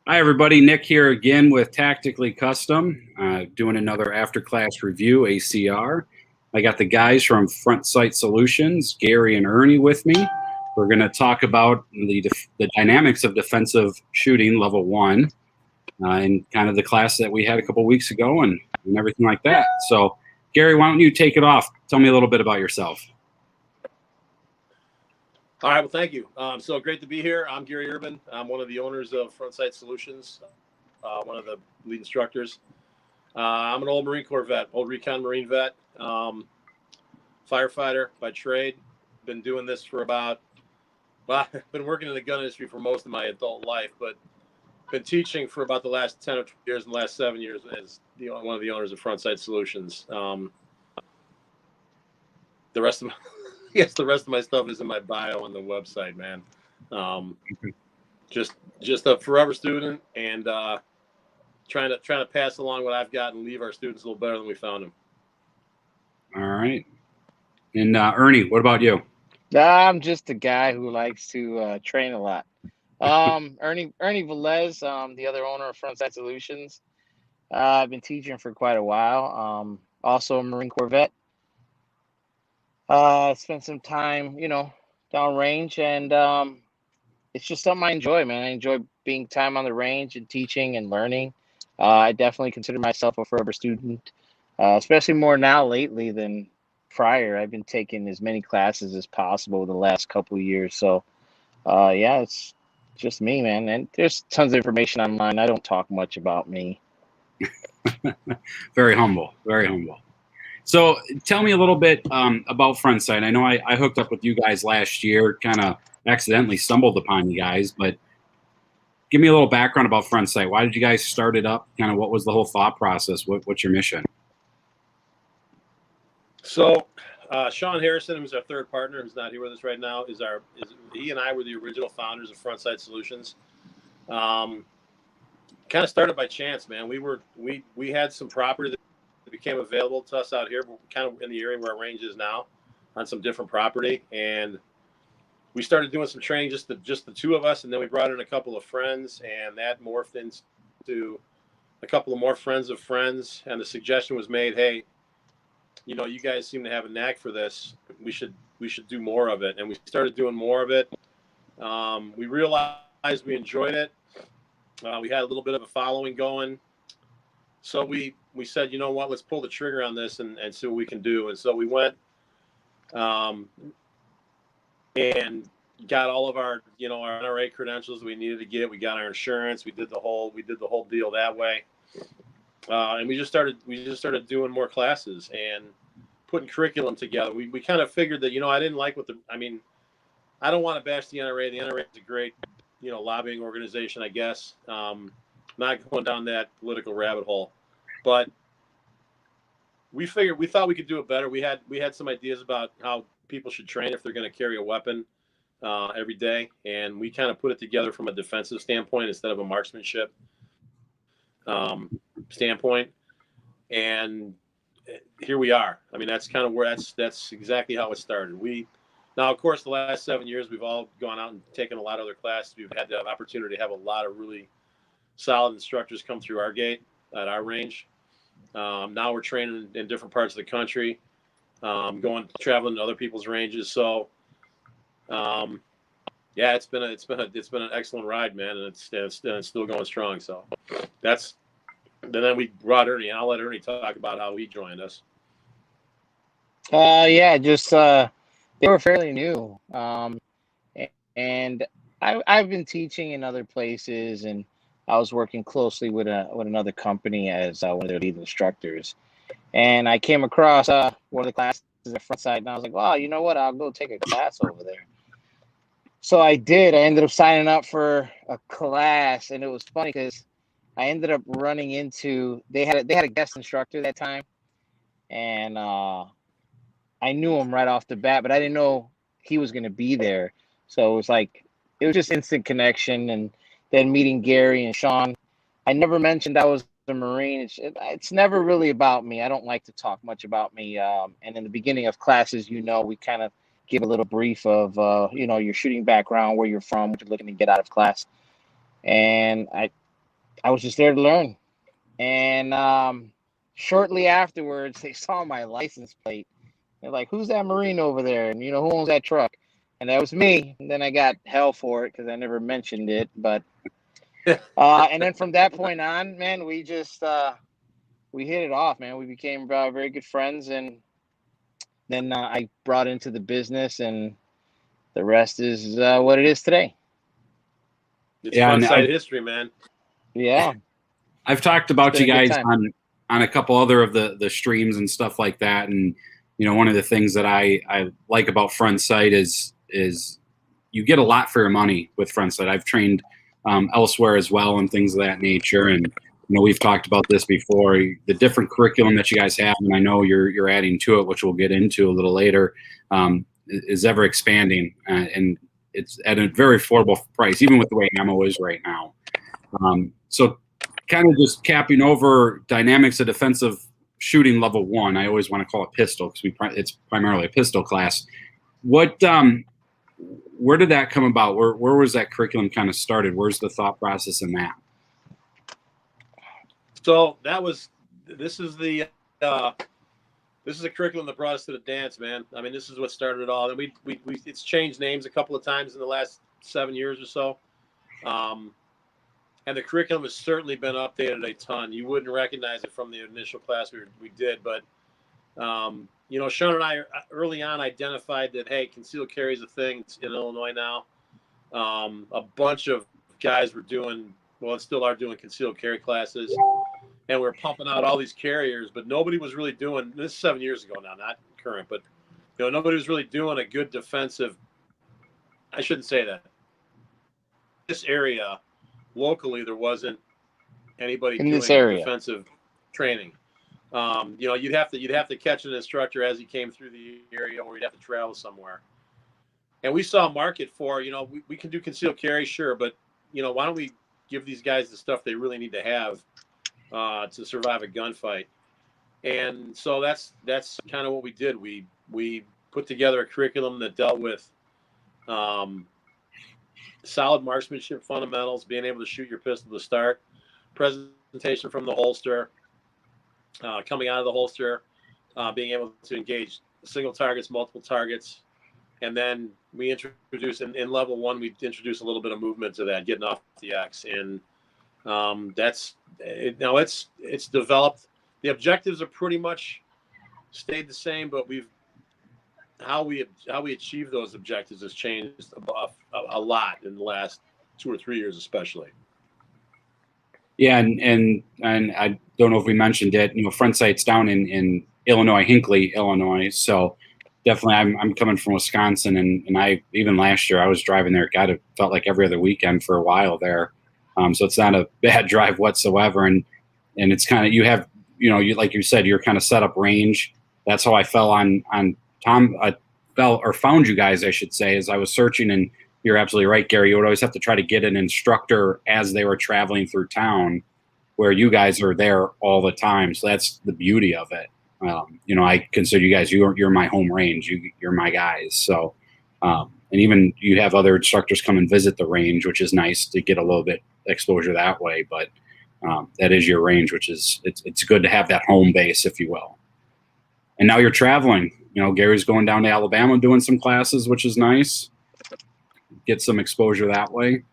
Hi, everybody. Nick here again with Tactically Custom, doing another after-class review, ACR. I got the guys from Front Sight Solutions, Gary and Ernie, with me. We're going to talk about the dynamics of defensive shooting, level 1, and kind of the class that we had a couple weeks ago and everything like that. So, Gary, why don't you take it off? Tell me a little bit about yourself. All right, well, thank you. So great to be here. I'm Gary Urban. I'm one of the owners of Front Sight Solutions, one of the lead instructors. I'm an old Marine Corps vet, old recon Marine vet, firefighter by trade. Been doing this for I've been working in the gun industry for most of my adult life, but been teaching for about the last 10 or 12 years and the last 7 years as one of the owners of Front Sight Solutions. The rest of my stuff is in my bio on the website, man. Just a forever student and trying to pass along what I've got and leave our students a little better than we found them. All right. And Ernie, what about you? I'm just a guy who likes to train a lot. Ernie Velez, the other owner of Front Sight Solutions. I've been teaching for quite a while. Also a Marine Corps vet. Spent some time, downrange, and it's just something I enjoy, man. I enjoy being time on the range and teaching and learning. I definitely consider myself a forever student, especially more now lately than prior. I've been taking as many classes as possible the last couple of years. So, yeah, it's just me, man. And there's tons of information online. I don't talk much about me. Very humble, very humble. So tell me a little bit about Front Sight. I know I hooked up with you guys last year, kind of accidentally stumbled upon you guys, but give me a little background about Front Sight. Why did you guys start it up? Kind of what was the whole thought process? What's your mission? So Sean Harrison, who's our third partner, who's not here with us right now, he and I were the original founders of Front Sight Solutions. Kind of started by chance, man. We had some property that became available to us out here, kind of in the area where our range is now, on some different property, and we started doing some training, just the two of us, and then we brought in a couple of friends, and that morphed into a couple of more friends of friends, and the suggestion was made, hey, you guys seem to have a knack for this. We should do more of it, and we started doing more of it. We realized we enjoyed it. We had a little bit of a following going. So we said, you know what, let's pull the trigger on this and see what we can do. And so we went and got all of our, our NRA credentials we needed to get. We got our insurance. We did the whole deal that way. And we just started doing more classes and putting curriculum together. We kind of figured that, I didn't like I don't want to bash the NRA. The NRA is a great, lobbying organization, I guess. Not going down that political rabbit hole, but we thought we could do it better. We had some ideas about how people should train if they're going to carry a weapon every day, and we kind of put it together from a defensive standpoint instead of a marksmanship standpoint. And here we are. That's kind of where that's exactly how it started. Now, of course, the last 7 years we've all gone out and taken a lot of other classes. We've had the opportunity to have a lot of really solid instructors come through our gate at our range. Now we're training in different parts of the country, traveling to other people's ranges. So, yeah, it's been an excellent ride, man, and it's still going strong. So then we brought Ernie, and I'll let Ernie talk about how he joined us. Yeah, just they were fairly new, and I've been teaching in other places, and I was working closely with another company as one of their lead instructors, and I came across one of the classes at Front Sight, and I was like, "Wow, you know what? I'll go take a class over there." So I did. I ended up signing up for a class, and it was funny because I ended up running into they had a guest instructor that time, and I knew him right off the bat, but I didn't know he was going to be there. So it was just instant connection, and then meeting Gary and Sean. I never mentioned I was a Marine. It's never really about me. I don't like to talk much about me. And in the beginning of classes, we kind of give a little brief of, your shooting background, where you're from, what you're looking to get out of class. And I I was just there to learn. And shortly afterwards, they saw my license plate. They're like, "Who's that Marine over there? And who owns that truck?" And that was me. And then I got hell for it because I never mentioned it. But and then from that point on, man, we just we hit it off, man. We became very good friends, and then I brought into the business, and the rest is what it is today. It's Yeah, front and side history, man. Yeah, I've talked it's about been you a good guys time. on a couple other of the streams and stuff like that. And one of the things that I like about Front Sight is you get a lot for your money with Front Sight. I've trained elsewhere as well and things of that nature. And we've talked about this before. The different curriculum that you guys have, and I know you're adding to it, which we'll get into a little later, is ever expanding, and it's at a very affordable price, even with the way ammo is right now. So kind of just capping over dynamics of defensive shooting level 1. I always want to call it pistol because it's primarily a pistol class. What, where did that come about? Where was that curriculum kind of started? Where's the thought process in that? So this is the curriculum that brought us to the dance, man. I mean, this is what started it all. And we it's changed names a couple of times in the last 7 years or so. And the curriculum has certainly been updated a ton. You wouldn't recognize it from the initial class we did, but Sean and I early on identified that, hey, concealed carry is a thing in Illinois now. A bunch of guys were doing, and still are doing concealed carry classes, and we're pumping out all these carriers, but nobody was really doing this 7 years ago now, not current, but nobody was really doing a good defensive. I shouldn't say that. This area. Locally, there wasn't anybody doing defensive training. You'd have to catch an instructor as he came through the area, or you'd have to travel somewhere. And we saw a market for, we can do concealed carry, sure, but why don't we give these guys the stuff they really need to have to survive a gunfight? And so that's kind of what we did. We put together a curriculum that dealt with solid marksmanship fundamentals, being able to shoot your pistol to start, presentation from the holster, coming out of the holster, being able to engage single targets, multiple targets. And then we introduce in level 1, we introduce a little bit of movement to that, getting off the X. And that's it. Now it's developed. The objectives are pretty much stayed the same, but how we achieve those objectives has changed a lot in the last 2 or 3 years, especially. Yeah, and I don't know if we mentioned it. Front Sight's down in Illinois, Hinckley, Illinois. So definitely, I'm coming from Wisconsin, and I even last year I was driving there. God, it felt like every other weekend for a while there. So it's not a bad drive whatsoever, and it's kind of you have you like you said, you're kind of set up range. That's how I fell on Tom. I found you guys, I should say, as I was searching, and you're absolutely right, Gary. You would always have to try to get an instructor as they were traveling through town, where you guys are there all the time. So that's the beauty of it. I consider you guys, you're my home range. You're my guys. So, and even you have other instructors come and visit the range, which is nice to get a little bit exposure that way. But that is your range, which is it's good to have that home base, if you will. And now you're traveling. Gary's going down to Alabama doing some classes, which is nice. Get some exposure that way.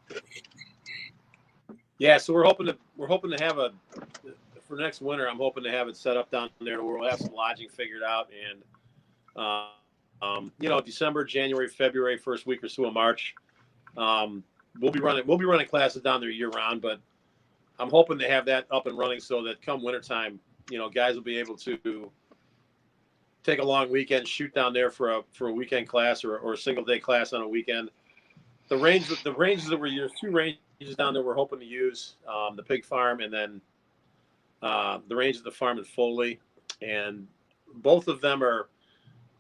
Yeah, so we're hoping to have for next winter. I'm hoping to have it set up down there where we'll have some lodging figured out, and December, January, February, first week or so of March, we'll be running classes down there year round. But I'm hoping to have that up and running so that come wintertime, guys will be able to take a long weekend, shoot down there for a weekend class or a single day class on a weekend. The ranges that there's 2 ranges down there we're hoping to use, the pig farm and then the range at the farm in Foley, and both of them are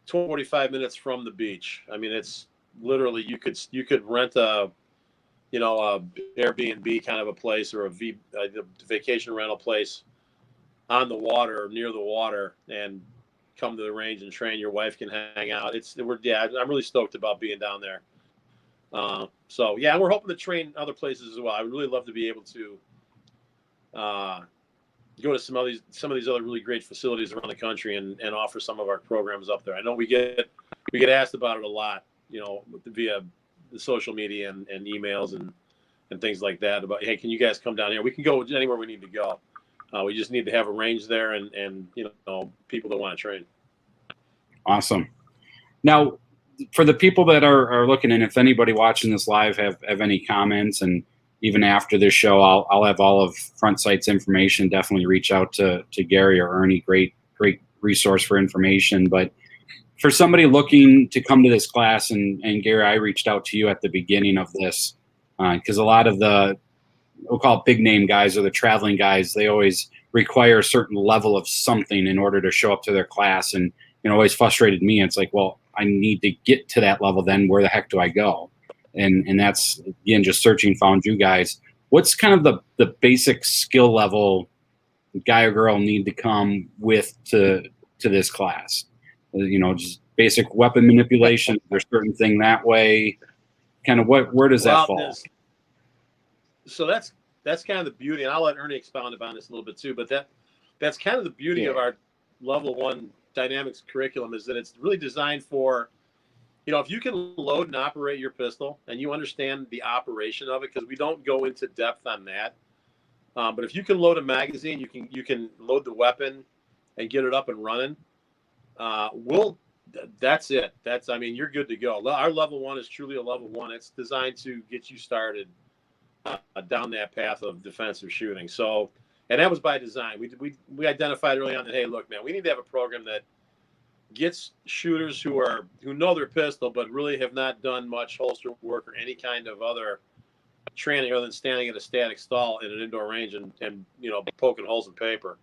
45 minutes from the beach. I mean, it's literally you could rent a Airbnb kind of a place or a vacation rental place on the water or near the water and come to the range and train. Your wife can hang out. I'm really stoked about being down there. So we're hoping to train other places as well. I would really love to be able to go to some of these other really great facilities around the country and offer some of our programs up there. I know we get asked about it a lot, via the social media and emails and things like that about, hey, can you guys come down here? We can go anywhere we need to go. We just need to have a range there and people that want to train. Awesome. Now, for the people that are looking, and if anybody watching this live have any comments, and even after this show, I'll have all of Front Sight's information. Definitely reach out to Gary or Ernie. Great resource for information. But for somebody looking to come to this class, and Gary, I reached out to you at the beginning of this because a lot of we'll call it big name guys or the traveling guys, they always require a certain level of something in order to show up to their class, and always frustrated me. It's like, well, I need to get to that level. Then where the heck do I go? And that's, again, just searching, found you guys. What's kind of the basic skill level guy or girl need to come with to this class? Just basic weapon manipulation. There's certain thing that way. Kind of where does that fall? So that's kind of the beauty, and I'll let Ernie expound upon this a little bit too. But that's kind of the beauty of our level 1 dynamics curriculum, is that it's really designed for, if you can load and operate your pistol and you understand the operation of it, because we don't go into depth on that. But if you can load a magazine, you can load the weapon and get it up and running. That's it. You're good to go. Our level 1 is truly a level 1. It's designed to get you started down that path of defensive shooting. So, and that was by design. We identified early on that, hey, look, man, we need to have a program that gets shooters who know their pistol, but really have not done much holster work or any kind of other training other than standing at a static stall in an indoor range and poking holes in paper.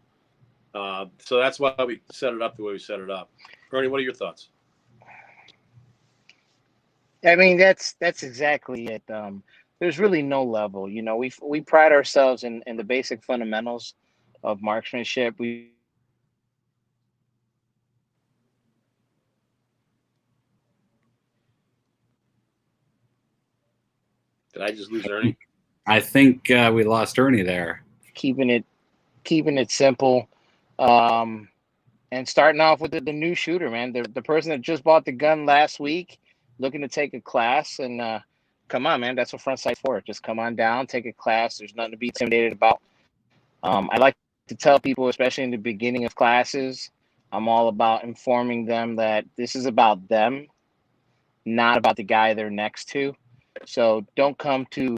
So that's why we set it up the way we set it up. Ernie, what are your thoughts? That's exactly it. There's really no level. We pride ourselves in the basic fundamentals of marksmanship. Did I just lose Ernie? I think we lost Ernie there. Keeping it simple, and starting off with the new shooter, man. The person that just bought the gun last week, looking to take a class, and come on, man. That's what Front Sight's for. Just come on down, take a class. There's nothing to be intimidated about. I like to tell people, especially in the beginning of classes, I'm all about informing them that this is about them, not about the guy they're next to. So don't come to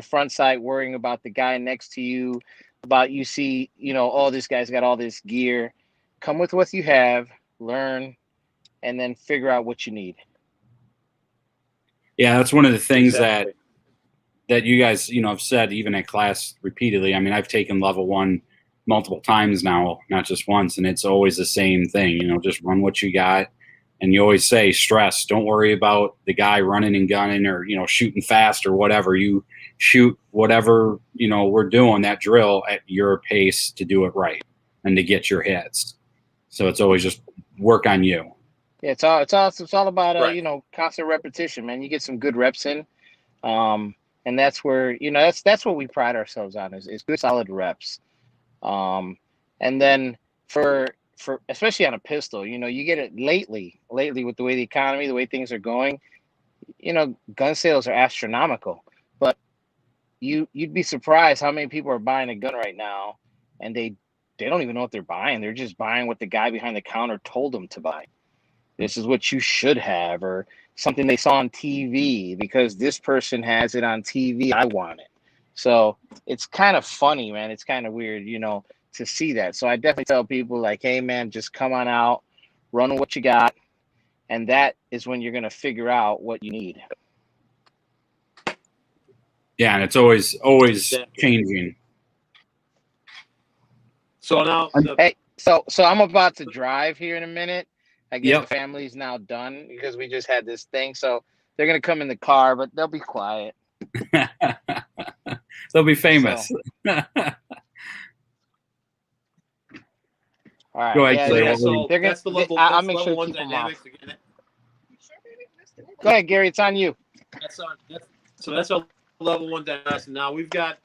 Front Sight worrying about the guy next to you, about you see, oh, this guy's got all this gear. Come with what you have, learn, and then figure out what you need. Yeah, that's one of the things that you guys, have said even at class repeatedly. I've taken level 1 multiple times now, not just once, and it's always the same thing. Just run what you got, and you always say stress. Don't worry about the guy running and gunning or shooting fast or whatever. You shoot whatever we're doing that drill at your pace to do it right and to get your hits. So it's always just work on you. Yeah, it's all about right. Constant repetition, man. You get some good reps in, and that's where that's what we pride ourselves on is good solid reps, and then for especially on a pistol, you get it lately with the way the economy, the way things are going, gun sales are astronomical, but you'd be surprised how many people are buying a gun right now, and they don't even know what they're buying. They're just buying what the guy behind the counter told them to buy. This is what you should have, or something they saw on TV because this person has it on TV. I want it. So it's kind of funny, man. It's kind of weird, to see that. So I definitely tell people like, hey, man, just come on out, run with what you got. And that is when you're going to figure out what you need. Yeah, and it's always changing. So now, so I'm about to drive here in a minute. I guess the family's now done because we just had this thing. So they're going to come in the car, but they'll be quiet. They'll be famous. So. All right. Go ahead, so that's the level. I'll make sure to keep them off. Go ahead, Gary. It's on you. That's our level 1 dynamics. Now we've got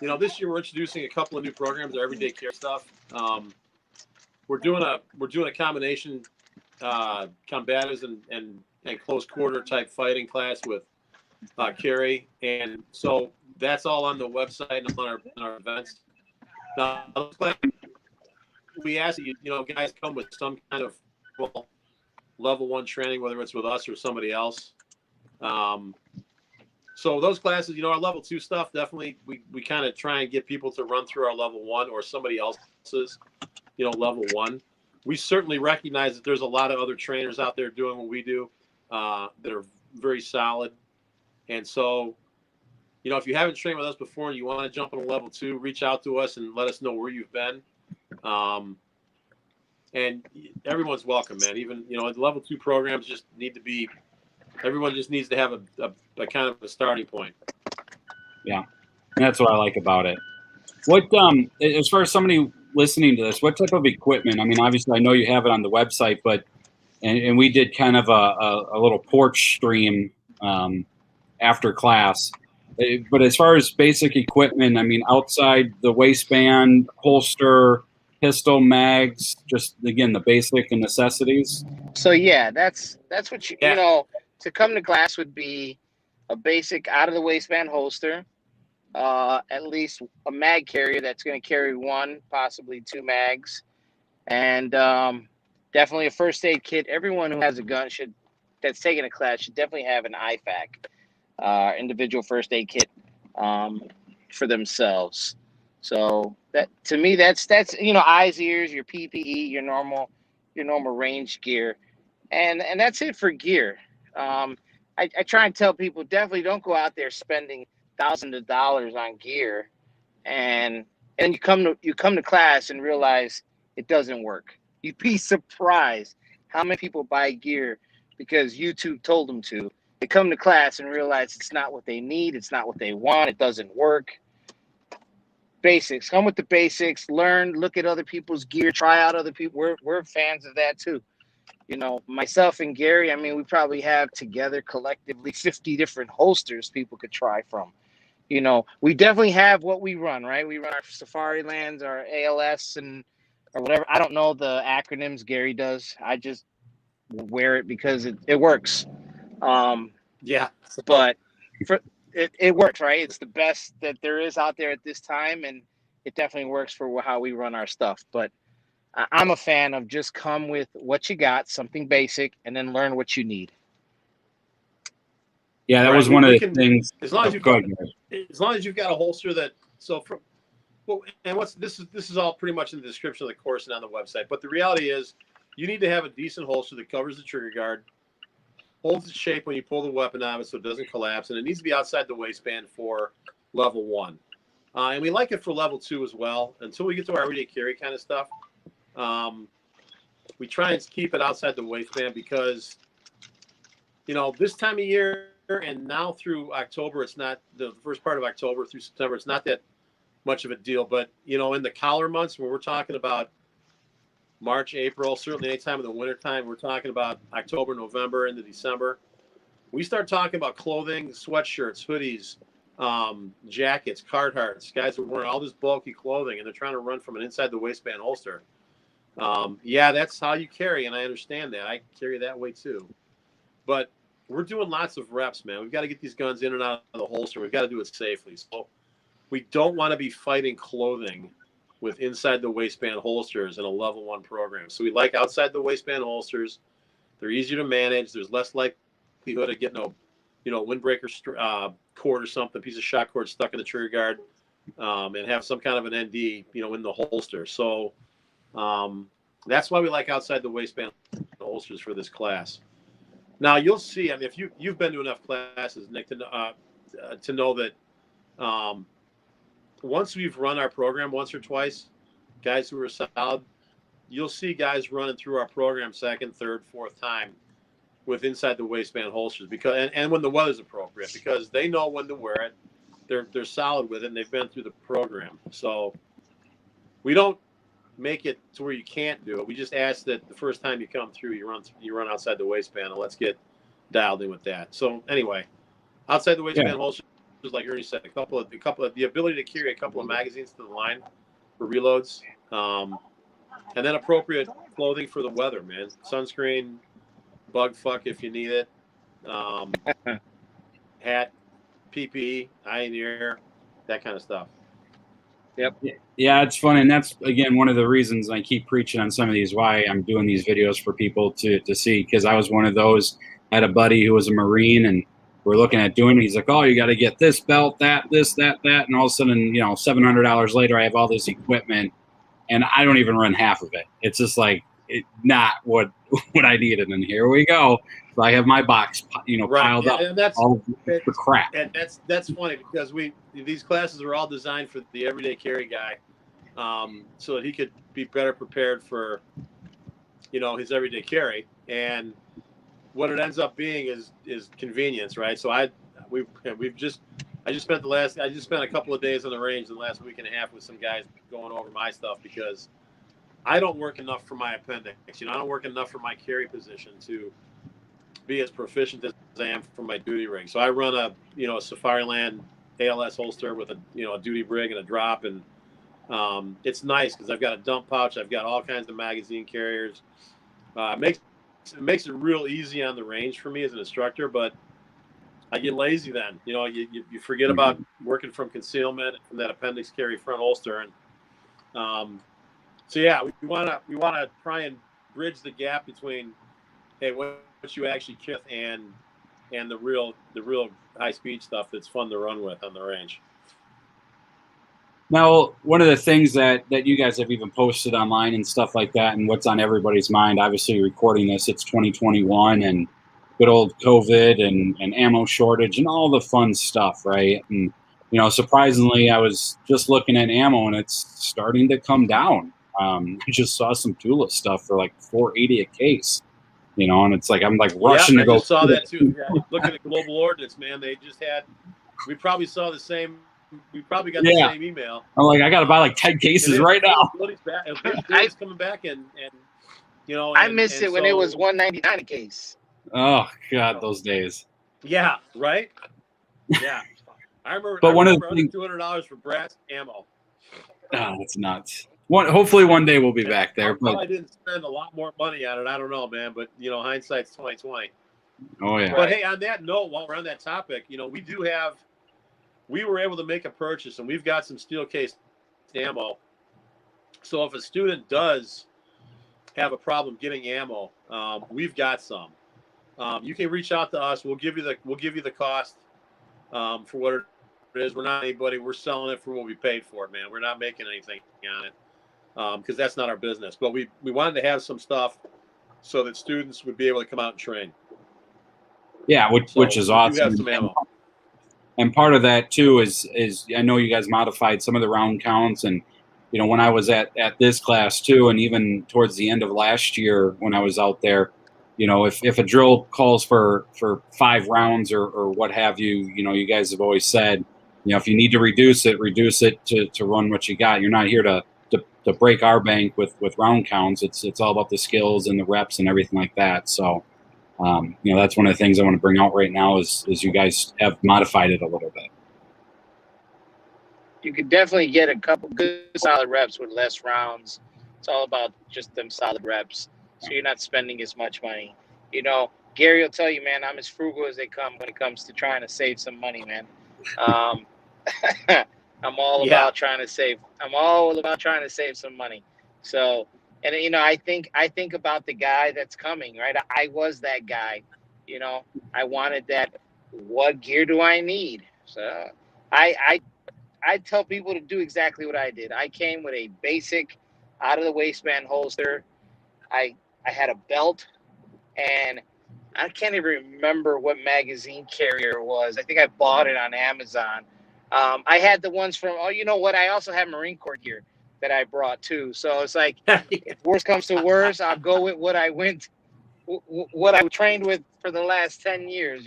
This year we're introducing a couple of new programs, our everyday care stuff. We're doing a combination combatives and close quarter type fighting class with Carrie, and so that's all on the website and on our events. Now, we ask that guys come with some kind of level 1 training, whether it's with us or somebody else. So those classes, our level 2 stuff, definitely we kind of try and get people to run through our level 1 or somebody else's, level 1. We certainly recognize that there's a lot of other trainers out there doing what we do that are very solid. And so, if you haven't trained with us before and you want to jump on a level 2, reach out to us and let us know where you've been. And everyone's welcome, man. Even, the level 2 programs just need to be, everyone just needs to have a kind of a starting point. Yeah. That's what I like about it. What, as far as somebody listening to this, what type of equipment? I mean, obviously I know you have it on the website, but, and we did kind of a little porch stream, after class. But as far as basic equipment, I mean, outside the waistband, holster, pistol, mags, just again the basic and necessities. So yeah, that's what to come to class would be a basic out of the waistband holster, at least a mag carrier that's going to carry 1, possibly 2 mags, and definitely a first aid kit. Everyone who has a gun that's taking a class should definitely have an IFAK, individual first aid kit, for themselves. So that, to me, that's eyes, ears, your PPE, your normal range gear, and that's it for gear. I try and tell people, definitely don't go out there spending thousands of dollars on gear, and you come to class and realize it doesn't work. You'd be surprised how many people buy gear because YouTube told them to. They come to class and realize it's not what they need, it's not what they want, it doesn't work. Basics. Come with the basics. Learn. Look at other people's gear. Try out other people. We're fans of that too. Myself and Gary. I mean, we probably have together collectively 50 different holsters people could try from. We definitely have what we run. Right. We run our Safari Lands, our ALS, or whatever. I don't know the acronyms. Gary does. I just wear it because it works. Yeah. But it works, right? It's the best that there is out there at this time, and it definitely works for how we run our stuff. But I'm a fan of just come with what you got, something basic, and then learn what you need. Yeah, that was one of the things. As long as you've got a holster that this is all pretty much in the description of the course and on the website. But the reality is, you need to have a decent holster that covers the trigger guard, holds its shape when you pull the weapon out of it so it doesn't collapse, and it needs to be outside the waistband for level 1. And we like it for level 2 as well. Until we get to our everyday carry kind of stuff, we try and keep it outside the waistband because, this time of year and now through October, it's not the first part of October through September, it's not that much of a deal. But, in the collar months when we're talking about March, April, certainly any time in the wintertime, we're talking about October, November, into December. We start talking about clothing, sweatshirts, hoodies, jackets, Carhartts. Guys are wearing all this bulky clothing, and they're trying to run from an inside the waistband holster. Yeah, that's how you carry, and I understand that. I carry that way too. But we're doing lots of reps, man. We've got to get these guns in and out of the holster. We've got to do it safely. So we don't want to be fighting clothing with inside the waistband holsters in a level 1 program. So we like outside the waistband holsters. They're easier to manage. There's less likelihood of getting a windbreaker cord or something, piece of shot cord stuck in the trigger guard, and have some kind of an ND, in the holster. So that's why we like outside the waistband holsters for this class. Now you'll see. I mean, if you've been to enough classes, Nick, to know that once we've run our program once or twice, guys who are solid, you'll see guys running through our program second, third, fourth time with inside the waistband holsters because and when the weather's appropriate, because they know when to wear it. They're solid with it, and they've been through the program. So we don't make it to where you can't do it. We just ask that the first time you come through, you run outside the waistband, and let's get dialed in with that. So anyway, outside the waistband holster like Ernie said, the ability to carry a couple of magazines to the line for reloads, and then appropriate clothing for the weather, man. Sunscreen, bug fuck if you need it, hat, PPE, eye and ear, that kind of stuff. Yep. Yeah, it's fun, and that's again one of the reasons I keep preaching on some of these, why I'm doing these videos for people to see, because I was one of those. I had a buddy who was a Marine, and we're looking at doing it. He's like, "Oh, you got to get this belt, that, this, that," and all of a sudden, $700 later, I have all this equipment, and I don't even run half of it. It's just like not what I needed, and here we go. So I have my box, piled up, and that's all the crap. And that's funny because these classes are all designed for the everyday carry guy, so that he could be better prepared for, his everyday carry. And what it ends up being is convenience, right? So I just spent a couple of days on the range in the last week and a half with some guys going over my stuff, because I don't work enough for my appendix. I don't work enough for my carry position to be as proficient as I am for my duty rig. So I run a Safariland ALS holster with a duty brig and a drop, and it's nice because I've got a dump pouch. I've got all kinds of magazine carriers. It makes it real easy on the range for me as an instructor, but I get lazy then. You forget about working from concealment from that appendix carry front holster, and so yeah, we want to try and bridge the gap between what you actually kill and the real high speed stuff that's fun to run with on the range. Now, one of the things that you guys have even posted online and stuff like that, and what's on everybody's mind, obviously recording this, it's 2021 and good old COVID and ammo shortage and all the fun stuff, right? And, surprisingly, I was just looking at ammo and it's starting to come down. I just saw some Tula stuff for like $4.80 a case, and it's like, I'm like rushing to go. I just saw that too. Yeah, look at the global ordinance, man. They just had, we probably got the same email. I'm like, I got to buy like 10 cases right now. It's coming back and I missed it when it was $1.99 a case. Oh God, those days. Yeah, right. Yeah, I remember. But one of the things, $200 for brass ammo. Oh, that's nuts. Hopefully one day we'll be back there. But I didn't spend a lot more money on it. I don't know, man. But hindsight's 2020. Oh yeah. But hey, on that note, while we're on that topic, we were able to make a purchase, and we've got some steel case ammo. So if a student does have a problem getting ammo, we've got some. You can reach out to us. We'll give you the cost for what it is. We're not anybody. We're selling it for what we paid for it, man. We're not making anything on it because that's not our business. But we wanted to have some stuff so that students would be able to come out and train. Yeah, which is awesome. You have some ammo. And part of that too is I know you guys modified some of the round counts, and when I was at this class too, and even towards the end of last year when I was out there, if a drill calls for 5 rounds or what have you, you guys have always said, if you need to reduce it to run what you got. You're not here to break our bank with round counts. It's all about the skills and the reps and everything like that. So. That's one of the things I want to bring out right now is you guys have modified it a little bit. You could definitely get a couple good solid reps with less rounds. It's all about just them solid reps. So you're not spending as much money. Gary will tell you, man, I'm as frugal as they come when it comes to trying to save some money, man. I'm all about trying to save. I'm all about trying to save some money. So, and I think about the guy that's coming, right? I was that guy, I wanted that. What gear do I need? So I tell people to do exactly what I did. I came with a basic out of the waistband holster. I had a belt, and I can't even remember what magazine carrier it was. I think I bought it on Amazon. I had the ones from, I also have Marine Corps gear that I brought too. So it's like, if worst comes to worst, I'll go with what I trained with for the last 10 years,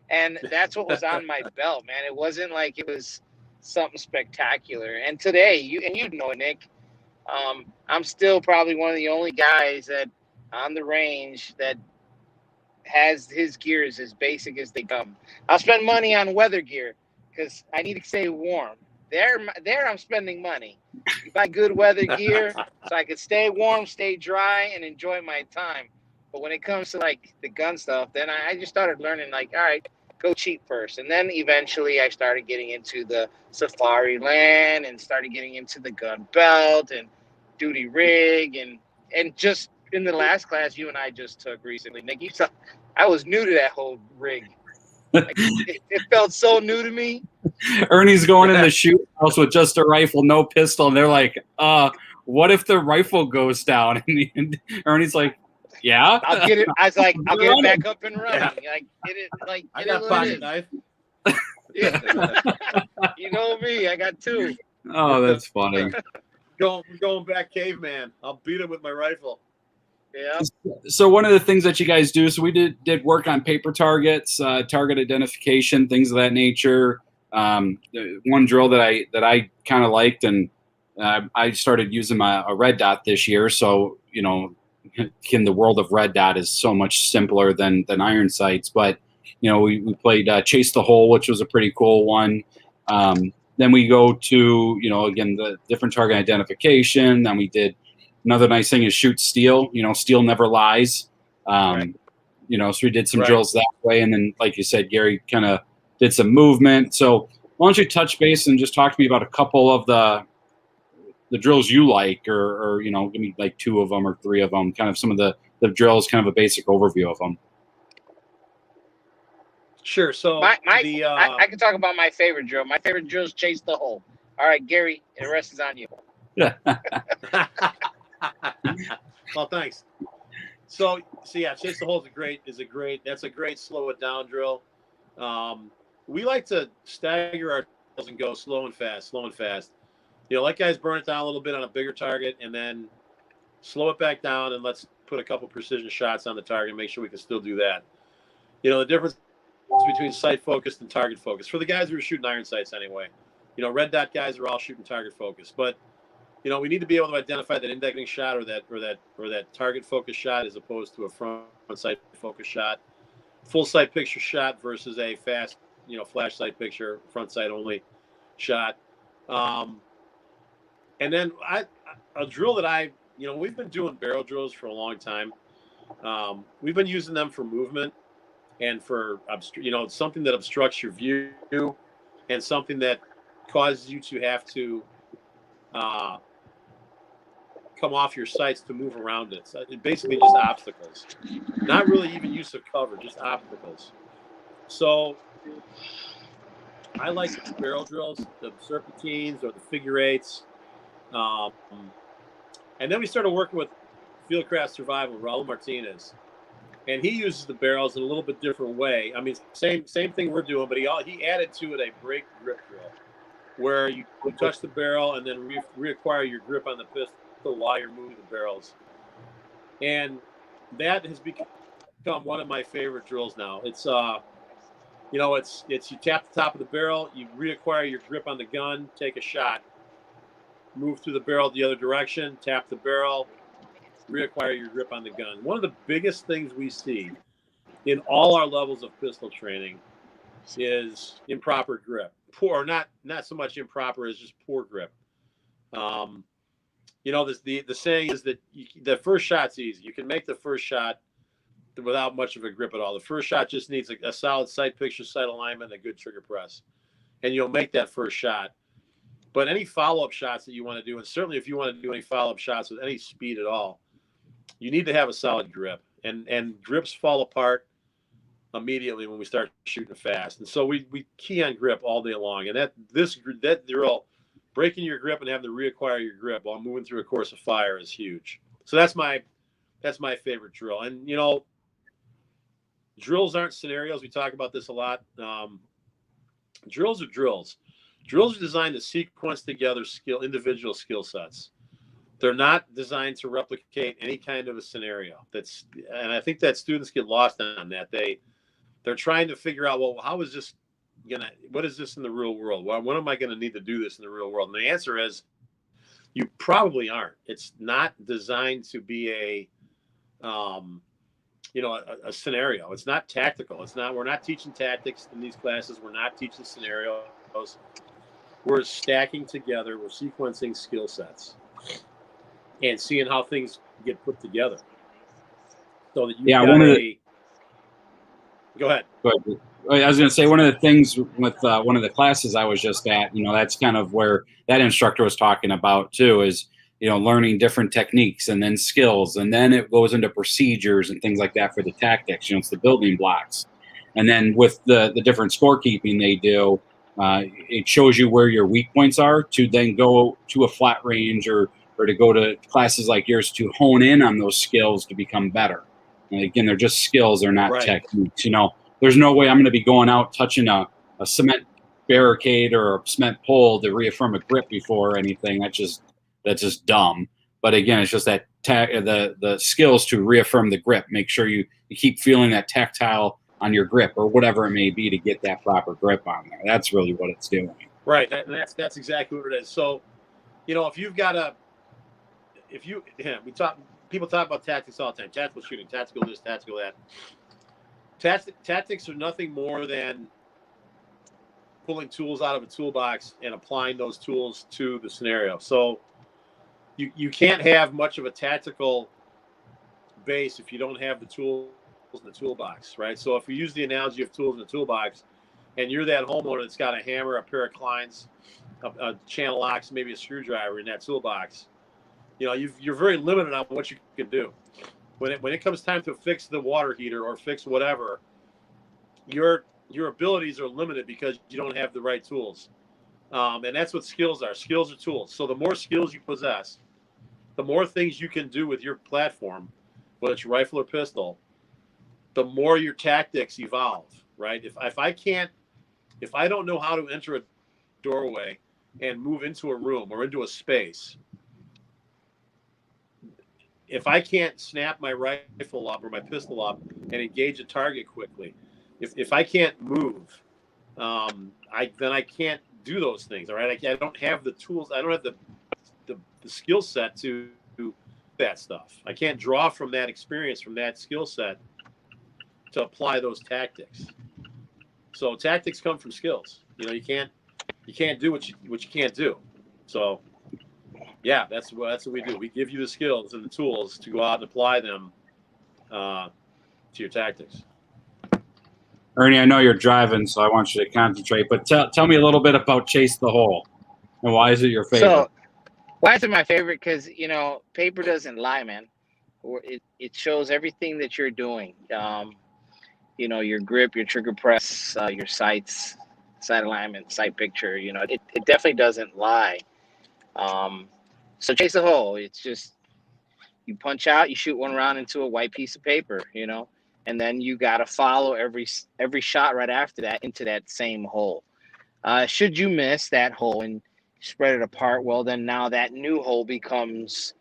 and that's what was on my belt, man. It wasn't like it was something spectacular. And today, you know, Nick, I'm still probably one of the only guys that on the range that has his gears as basic as they come. I'll spend money on weather gear because I need to stay warm. There, I'm spending money. You buy good weather gear so I can stay warm, stay dry, and enjoy my time. But when it comes to like the gun stuff, then I just started learning like, all right, go cheap first. And then eventually I started getting into the safari land and started getting into the gun belt and duty rig and just in the last class you and I just took recently, Nick, I was new to that whole rig. Like, it felt so new to me. Ernie's going in the shoot house with just a rifle, no pistol, and they're like, what if the rifle goes down? And Ernie's like, yeah. I'll get it. I was like, I'll get it back up and running. Yeah. Like, get it. Like, I get got it a what it pocket is. knife. Yeah. You know me. I got two. Oh, that's funny. We're going back caveman. I'll beat him with my rifle. Yeah. So one of the things that you guys do, so we did work on paper targets, target identification, things of that nature. One drill that I kind of liked, and I started using a red dot this year. So in the world of red dot is so much simpler than iron sights. But we played Chase the Hole, which was a pretty cool one. Then we go to again the different target identification. Then we did. Another nice thing is shoot steel. Steel never lies. Right. So we did some Right. drills that way. And then, like you said, Gary kind of did some movement. So why don't you touch base and just talk to me about a couple of the drills you like, or give me like 2 of them or 3 of them, kind of some of the drills, kind of a basic overview of them. Sure. So I can talk about my favorite drill. My favorite drill is Chase the Hole. All right, Gary, the rest is on you. Yeah. Well, thanks. So yeah, Chase the Hole is a great slow it down drill. We like to stagger our drills and go slow and fast. Let guys burn it down a little bit on a bigger target and then slow it back down, and let's put a couple precision shots on the target and make sure we can still do that. The difference between sight focused and target focused for the guys who are shooting iron sights anyway. Red dot guys are all shooting target focused, but we need to be able to identify that indexing shot or that target focus shot as opposed to a front sight focus shot, full sight picture shot versus a fast, flash sight picture, front sight only shot. And then a drill that we've been doing barrel drills for a long time. We've been using them for movement and for, something that obstructs your view and something that causes you to have to come off your sights to move around it. So it basically just obstacles, not really even use of cover, just obstacles. So I like the barrel drills, the serpentines or the figure eights. And then we started working with Fieldcraft Survival, Raul Martinez, and he uses the barrels in a little bit different way. I mean, same thing we're doing, but he added to it a break grip drill, where you touch the barrel and then reacquire your grip on the pistol while you're moving the barrels. And that has become one of my favorite drills now. It's it's you tap the top of the barrel, you reacquire your grip on the gun, take a shot, move through the barrel the other direction, tap the barrel, reacquire your grip on the gun. One of the biggest things we see in all our levels of pistol training is improper grip. Poor, not so much improper as just poor grip. The saying is that the first shot's easy. You can make the first shot without much of a grip at all. The first shot just needs a solid sight picture, sight alignment, and a good trigger press, and you'll make that first shot. But any follow-up shots that you want to do, and certainly if you want to do any follow-up shots with any speed at all, you need to have a solid grip. And grips fall apart immediately when we start shooting fast. And so we key on grip all day long. And that drill, breaking your grip and having to reacquire your grip while moving through a course of fire is huge. So that's my favorite drill. And drills aren't scenarios. We talk about this a lot. Drills are drills. Drills are designed to sequence together individual skill sets. They're not designed to replicate any kind of a scenario. And I think that students get lost on that. They're trying to figure out, well, what is this in the real world? When am I going to need to do this in the real world? And the answer is, you probably aren't. It's not designed to be a scenario. It's not tactical. We're not teaching tactics in these classes. We're not teaching scenario. we're stacking together, we're sequencing skill sets and seeing how things get put together. So that you go ahead. I was going to say, one of the things with one of the classes I was just at, that's kind of where that instructor was talking about too, is, learning different techniques and then skills. And then it goes into procedures and things like that for the tactics. It's the building blocks. And then with the different scorekeeping they do, it shows you where your weak points are to then go to a flat range or to go to classes like yours to hone in on those skills to become better. And again, they're just skills. They're not techniques. There's no way I'm going to be going out touching a cement barricade or a cement pole to reaffirm a grip before anything. That's just dumb. But again, it's just that the skills to reaffirm the grip. Make sure you keep feeling that tactile on your grip or whatever it may be to get that proper grip on there. That's really what it's doing. Right. That's exactly what it is. So, if you've got people talk about tactics all the time, tactical shooting, tactical this, tactical that. Tactics are nothing more than pulling tools out of a toolbox and applying those tools to the scenario. So you can't have much of a tactical base if you don't have the tools in the toolbox, right? So if we use the analogy of tools in the toolbox, and you're that homeowner that's got a hammer, a pair of clines, a channel locks, maybe a screwdriver in that toolbox, you're very limited on what you can do. When it comes time to fix the water heater or fix whatever, your abilities are limited because you don't have the right tools. And that's what skills are. Skills are tools. So the more skills you possess, the more things you can do with your platform, whether it's rifle or pistol, the more your tactics evolve, right? If I don't know how to enter a doorway and move into a room or into a space, if I can't snap my rifle up or my pistol up and engage a target quickly, if I can't move, then I can't do those things. All right, I don't have the tools. I don't have the skill set to do that stuff. I can't draw from that experience, from that skill set, to apply those tactics. So tactics come from skills. You can't do what you can't do. So. Yeah, that's what we do. We give you the skills and the tools to go out and apply them to your tactics. Ernie, I know you're driving, so I want you to concentrate. But tell me a little bit about Chase the Hole, and why is it your favorite? So, why is it my favorite? Because paper doesn't lie, man. It shows everything that you're doing. Your grip, your trigger press, your sights, sight alignment, sight picture. It definitely doesn't lie. So Chase the Hole, it's just you punch out, you shoot one round into a white piece of paper, and then you got to follow every shot right after that into that same hole. Should you miss that hole and spread it apart, well, then now that new hole becomes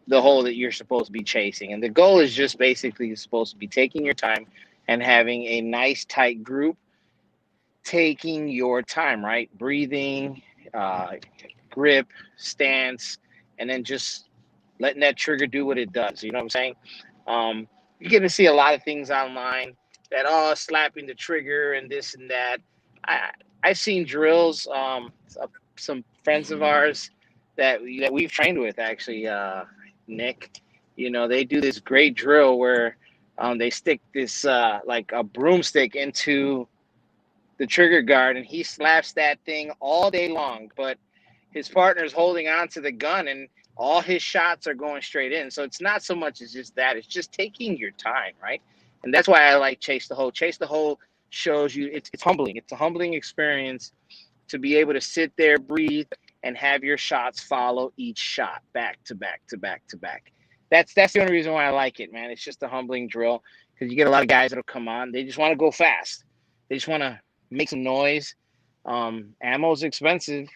the hole that you're supposed to be chasing. And the goal is just basically supposed to be taking your time and having a nice tight group, taking your time, right? Breathing, grip, stance, and then just letting that trigger do what it does. You know what I'm saying? You're going to see a lot of things online that, slapping the trigger and this and that. I've seen drills, some friends of ours that we've trained with, actually, Nick, they do this great drill where they stick this like a broomstick into the trigger guard, and he slaps that thing all day long, but his partner's holding on to the gun and all his shots are going straight in. So it's not so much as just that, it's just taking your time, right? And that's why I like Chase the Hole. Chase the Hole shows you it's humbling. It's a humbling experience to be able to sit there, breathe, and have your shots follow each shot back to back to back to back. That's the only reason why I like it, man. It's just a humbling drill because you get a lot of guys that'll come on. They just want to go fast. They just want to make some noise. Ammo's expensive.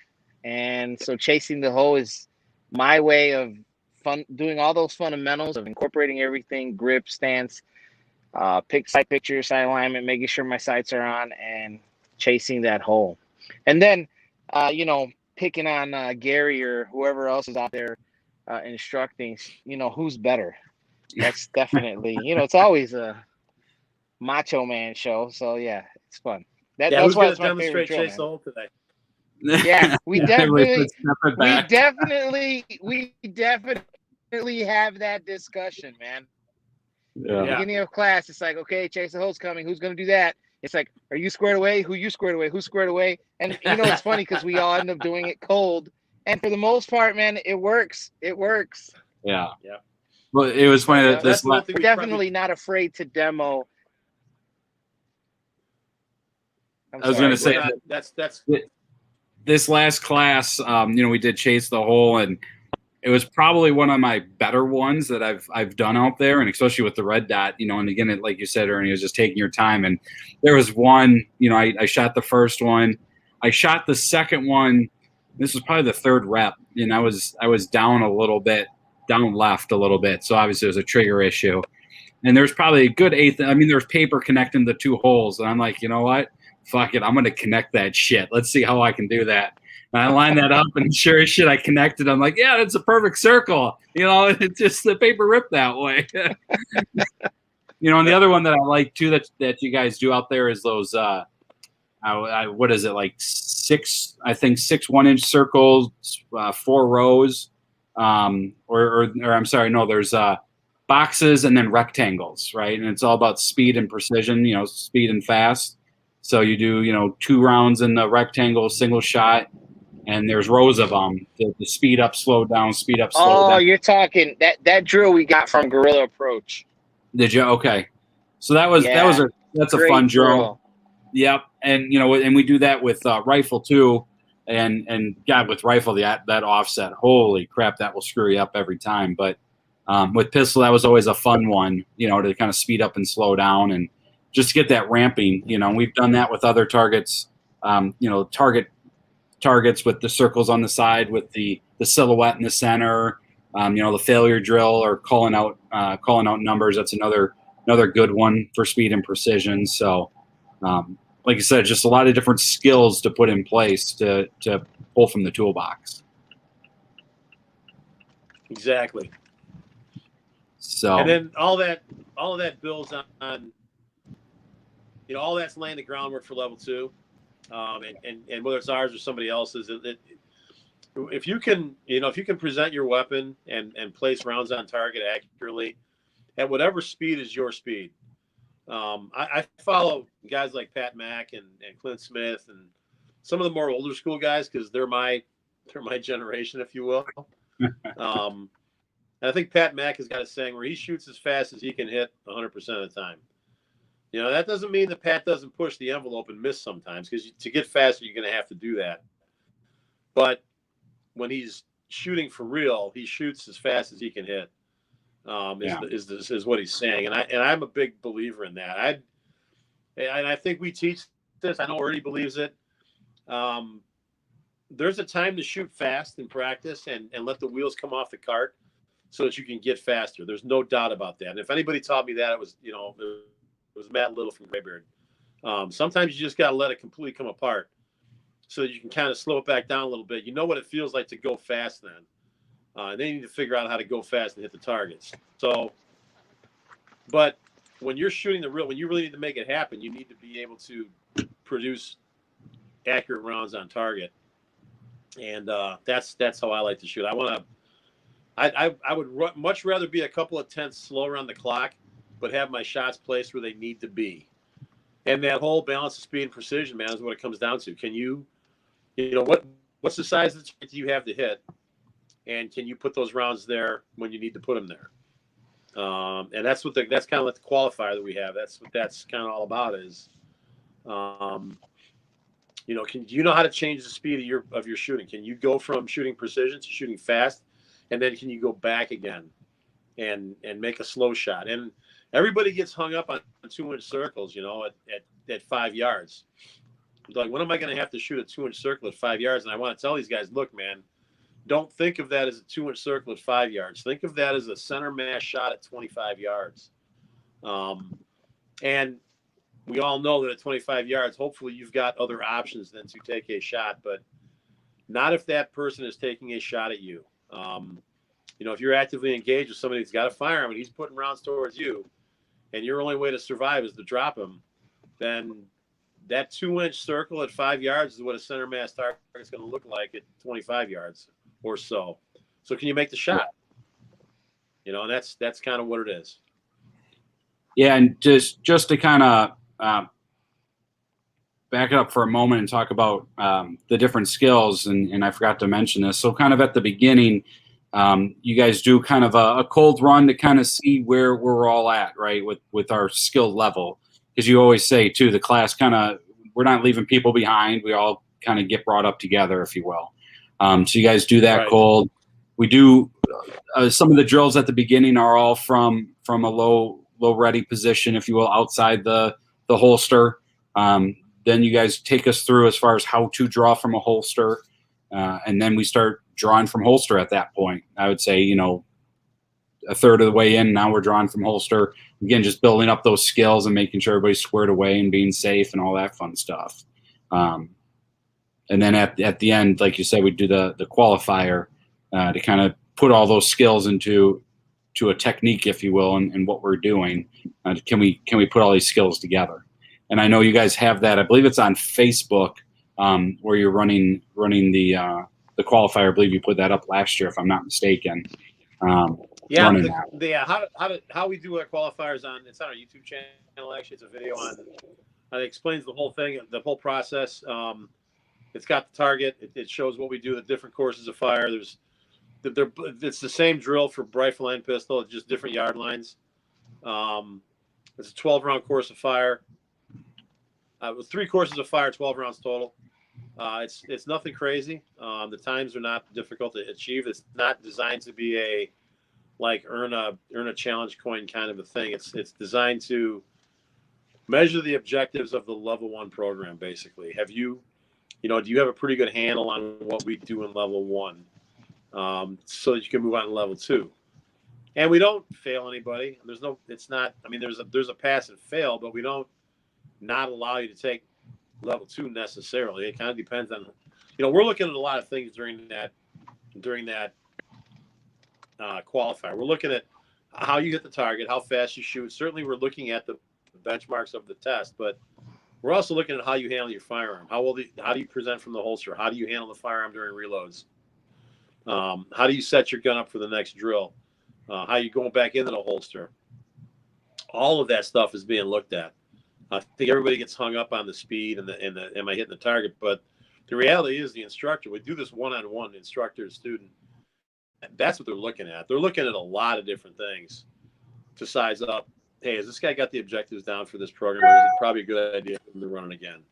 And so chasing the hole is my way of doing all those fundamentals of incorporating everything, grip, stance, sight picture, sight alignment, making sure my sights are on, and chasing that hole. And then, picking on Gary or whoever else is out there instructing, who's better. That's definitely, it's always a macho man show. So, yeah, it's fun. That's who's why going it's to my demonstrate favorite drill, Chase the Hole today? Yeah, we Everybody definitely, puts step it we definitely have that discussion, man. Yeah. Beginning of class, it's like, okay, Chase the Hole's coming. Who's going to do that? It's like, are you squared away? Who you squared away? Who's squared away? And it's funny because we all end up doing it cold. And for the most part, man, it works. It works. Yeah. Yeah. Well, it was funny that That's this. the one thing We're definitely not afraid to demo. I was going to say that's this last class. We did Chase the Hole, and it was probably one of my better ones that I've done out there, and especially with the red dot. And again, like you said, Ernie, it was just taking your time. And there was one. I shot the first one. I shot the second one. This was probably the third rep, and I was down a little bit, down left a little bit. So obviously it was a trigger issue. And there's probably a good eighth. I mean, there's paper connecting the two holes, and I'm like, you know what? Fuck it, I'm gonna connect that shit. Let's see how I can do that. And I lined that up, and sure as shit, I connected. I'm like, yeah, that's a perfect circle. It's just the paper ripped that way. And the other one that I like too that you guys do out there is those. What is it, like 6 1-inch circles, 4 rows, or I'm sorry, no, there's boxes and then rectangles, right? And it's all about speed and precision, speed and fast. So you do 2 rounds in the rectangle, single shot, and there's rows of them to speed up, slow down, speed up, slow down. Oh, you're talking that drill we got from Gorilla Approach. Did you? Okay. So that's a Great fun drill. Yep, and and we do that with rifle too, and God, with rifle that offset, holy crap, that will screw you up every time. But with pistol, that was always a fun one, to kind of speed up and slow down and just get that ramping. We've done that with other targets, targets with the circles on the side, with the silhouette in the center, the failure drill or calling out numbers. That's another good one for speed and precision. So. Like I said, just a lot of different skills to put in place to pull from the toolbox. Exactly. So, and then all of that builds on all that's laying the groundwork for level 2, and whether it's ours or somebody else's. If you can present your weapon and place rounds on target accurately at whatever speed is your speed. I follow guys like Pat Mack and Clint Smith and some of the more older school guys because they're my generation, if you will. And I think Pat Mack has got a saying where he shoots as fast as he can hit 100% of the time. That doesn't mean that Pat doesn't push the envelope and miss sometimes, because to get faster, you're going to have to do that. But when he's shooting for real, he shoots as fast as he can hit. Is what he's saying, and I'm a big believer in that. I think we teach this. I know Ernie believes it. There's a time to shoot fast in practice and let the wheels come off the cart so that you can get faster. There's no doubt about that. And if anybody taught me that, it was Matt Little from Graybeard. Sometimes you just got to let it completely come apart so that you can kind of slow it back down a little bit. You know what it feels like to go fast then. And they need to figure out how to go fast and hit the targets. So, but when you're shooting when you really need to make it happen, you need to be able to produce accurate rounds on target. And that's how I like to shoot. I would much rather be a couple of tenths slower on the clock, but have my shots placed where they need to be. And that whole balance of speed and precision, man, is what it comes down to. Can what's the size of the target you have to hit? And can you put those rounds there when you need to put them there? And that's kind of like the qualifier that we have. That's what that's kind of all about is, do you know how to change the speed of your shooting? Can you go from shooting precision to shooting fast? And then can you go back again and make a slow shot? And everybody gets hung up on 2-inch circles, at 5 yards. Like, when am I going to have to shoot a 2-inch circle at 5 yards? And I want to tell these guys, look, man, don't think of that as a 2-inch circle at 5 yards. Think of that as a center mass shot at 25 yards. And we all know that at 25 yards, hopefully you've got other options than to take a shot, but not if that person is taking a shot at you. If you're actively engaged with somebody that's got a firearm and he's putting rounds towards you, and your only way to survive is to drop him, then that 2-inch circle at 5 yards is what a center mass target is going to look like at 25 yards or so. So can you make the shot? You know, and that's kind of what it is. Yeah, and just to kind of back it up for a moment and talk about the different skills, and I forgot to mention this. So kind of at the beginning, you guys do kind of a cold run to kind of see where we're all at, right, with our skill level. Because you always say, too, the class kind of, we're not leaving people behind. We all kind of get brought up together, if you will. So you guys do that Right. cold. We do some of the drills at the beginning are all from a low ready position, if you will, outside the holster. Then you guys take us through as far as how to draw from a holster. And then we start drawing from holster at that point. I would say, you know, a third of the way in, now we're drawing from holster. Again, just building up those skills and making sure everybody's squared away and being safe and all that fun stuff. And then at the end, like you said, we do the qualifier to kind of put all those skills into a technique, if you will, and what we're doing. Can we put all these skills together? And I know you guys have that. I believe it's on Facebook where you're running the qualifier. I believe you put that up last year, if I'm not mistaken. How we do our qualifiers it's on our YouTube channel. Actually, it's a video on. It explains the whole thing, the whole process. It's got the target. It shows what we do, the different courses of fire. It's the same drill for rifle and pistol. It's just different yard lines. It's a 12-round course of fire. With 3 courses of fire, 12 rounds total. It's nothing crazy. The times are not difficult to achieve. It's not designed to be a earn a challenge coin kind of a thing. It's designed to measure the objectives of the level 1 program. Basically, do you have a pretty good handle on what we do in level 1, so that you can move on to level 2? And we don't fail anybody. There's a pass and fail, but we don't not allow you to take level 2 necessarily. It kind of depends on, we're looking at a lot of things during that qualifier. We're looking at how you hit the target, how fast you shoot. Certainly, we're looking at the benchmarks of the test, but we're also looking at how you handle your firearm. How do you present from the holster? How do you handle the firearm during reloads? How do you set your gun up for the next drill? How are you going back into the holster? All of that stuff is being looked at. I think everybody gets hung up on the speed and the am I hitting the target? But the reality is the instructor, we do this one-on-one, instructor to student. That's what they're looking at. They're looking at a lot of different things to size up. Hey, has this guy got the objectives down for this program, or is it probably a good idea for him to run it again?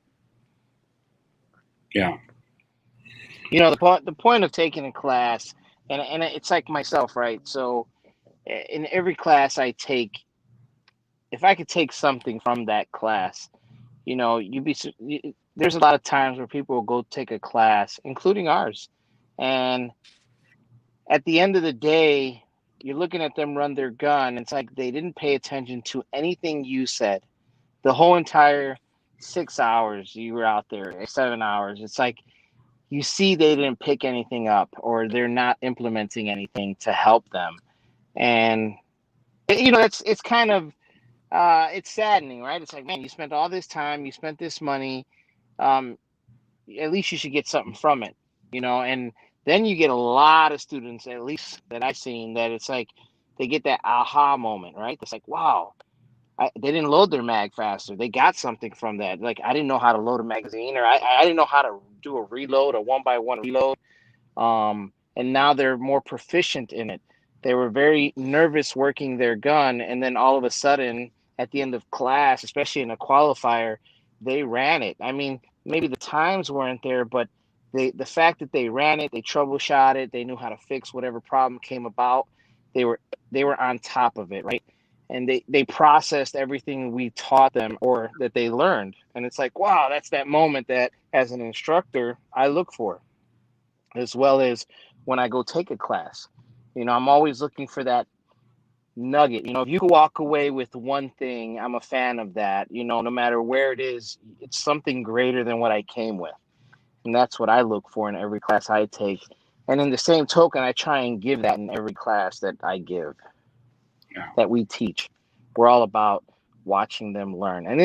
Yeah. The point of taking a class, and it's like myself, right? So in every class I take, if I could take something from that class, there's a lot of times where people will go take a class, including ours, and at the end of the day, you're looking at them run their gun. It's like they didn't pay attention to anything you said. The whole entire 6 hours you were out there, 7 hours. It's like you see they didn't pick anything up, or they're not implementing anything to help them. And, it's kind of, it's saddening, right? It's like, man, you spent all this time, you spent this money. At least you should get something from it, and then you get a lot of students, at least that I've seen, that it's like they get that aha moment, right? It's like, wow, they didn't load their mag faster. They got something from that. Like, I didn't know how to load a magazine, or I didn't know how to do a reload, a 1x1 reload. And now they're more proficient in it. They were very nervous working their gun, and then all of a sudden, at the end of class, especially in a qualifier, they ran it. I mean, maybe the times weren't there, but the fact that they ran it, they troubleshot it, they knew how to fix whatever problem came about. They were on top of it, right? And they processed everything we taught them or that they learned. And it's like, wow, that's that moment that as an instructor, I look for, as well as when I go take a class. I'm always looking for that nugget. If you can walk away with one thing, I'm a fan of that. No matter where it is, it's something greater than what I came with. And that's what I look for in every class I take. And in the same token, I try and give that in every class that I give, that we teach. We're all about watching them learn. And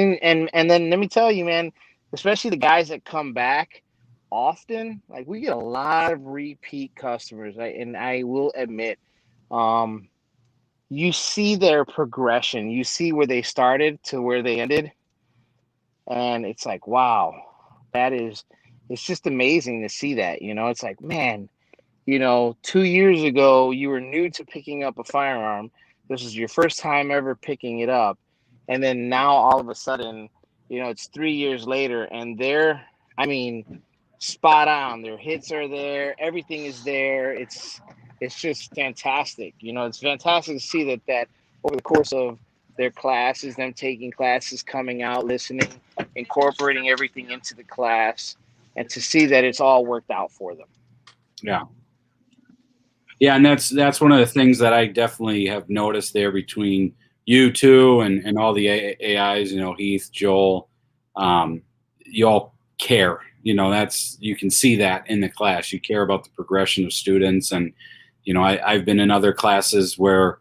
then let me tell you, man, especially the guys that come back often. Like we get a lot of repeat customers, right? And I will admit, um, you see their progression. You see where they started to where they ended, and it's like, wow, that is, it's just amazing to see that. It's like, man, 2 years ago you were new to picking up a firearm. This is your first time ever picking it up, and then now all of a sudden, it's 3 years later, and they're, I mean, spot on. Their hits are there. Everything is there. It's just fantastic. It's fantastic to see that over the course of their classes, them taking classes, coming out, listening, incorporating everything into the class, and to see that it's all worked out for them. Yeah. Yeah, and that's one of the things that I definitely have noticed there between you two and all the AIs, Heath, Joel, you all care. You can see that in the class. You care about the progression of students. And, I've been in other classes where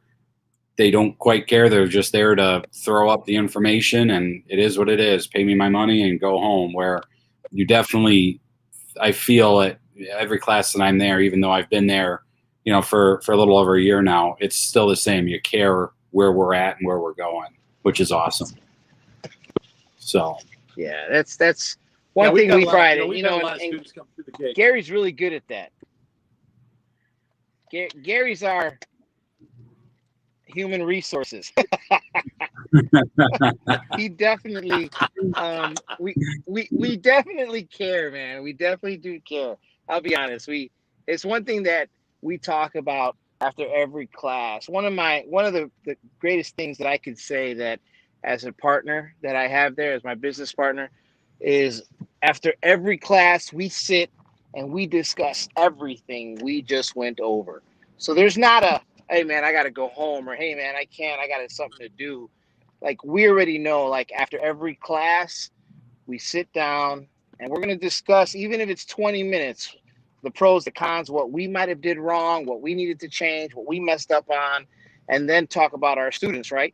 they don't quite care. They're just there to throw up the information, and it is what it is. Pay me my money and go home. Where you definitely, I feel at every class that I'm there, even though I've been there, for a little over a year now, it's still the same. You care where we're at and where we're going, which is awesome. So yeah, that's one thing we pride in. We've got a lot of students come through the gate. Gary's really good at that. Gary's our human resources. He definitely, we definitely care, man. We definitely do care. I'll be honest. It's one thing that we talk about after every class. One of the greatest things that I could say that as a partner that I have there as my business partner is after every class we sit and we discuss everything we just went over. So there's not a, hey man, I got to go home, or hey man, I can't, I got something to do. Like we already know, like after every class, we sit down and we're going to discuss, even if it's 20 minutes, the pros, the cons, what we might have did wrong, what we needed to change, what we messed up on, and then talk about our students, right?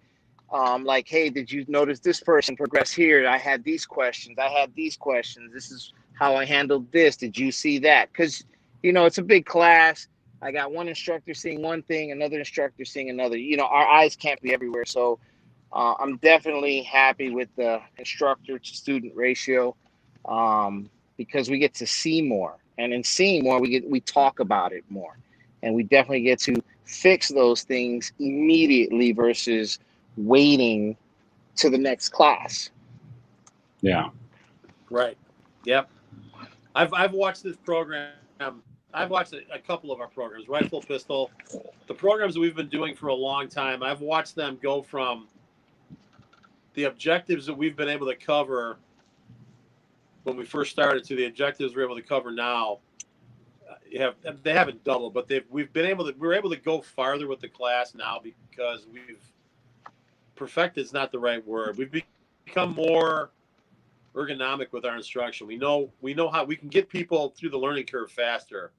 Like, hey, did you notice this person progress here? I had these questions. This is how I handled this. Did you see that? Because, it's a big class. I got one instructor seeing one thing, another instructor seeing another. Our eyes can't be everywhere. So I'm definitely happy with the instructor to student ratio because we get to see more. And in seeing more, we talk about it more. And we definitely get to fix those things immediately versus waiting to the next class. Yeah. Right. Yep. I've watched this program. I've watched a couple of our programs, Rifle, Pistol, the programs that we've been doing for a long time. I've watched them go from the objectives that we've been able to cover when we first started to the objectives we're able to cover now. They haven't doubled, but we're able to go farther with the class now because we've perfected is not the right word. We've become more ergonomic with our instruction. We know how we can get people through the learning curve faster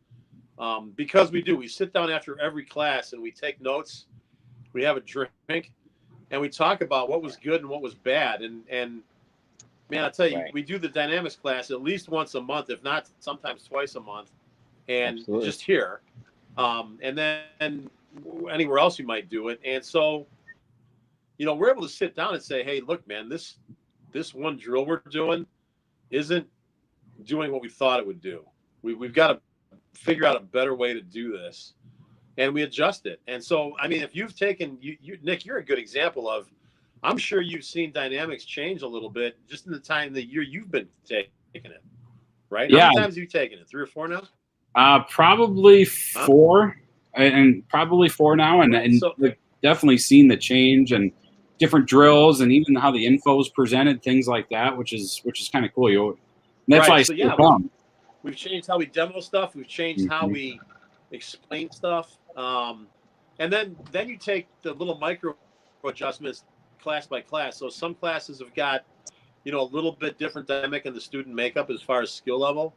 because we sit down after every class and we take notes. We have a drink and we talk about what was good and what was bad. And man, I tell you, we do the dynamics class at least once a month, if not sometimes twice a month, and Absolutely. just here, and then anywhere else you might do it. And so, we're able to sit down and say, hey, look, man, this one drill we're doing isn't doing what we thought it would do. We've got to figure out a better way to do this, and we adjust it. And so, I mean, if you've taken Nick, you're a good example of. I'm sure you've seen dynamics change a little bit just in the time that you've been taking it, right? Yeah. How many times have you taken it? 3 or 4 now? Probably 4, and probably 4 now, and so, definitely seen the change and different drills, and even how the info is presented, things like that, which is kind of cool. That's why we've changed how we demo stuff. We've changed how we explain stuff, and then you take the little micro adjustments class by class. So some classes have got, a little bit different dynamic in the student makeup as far as skill level.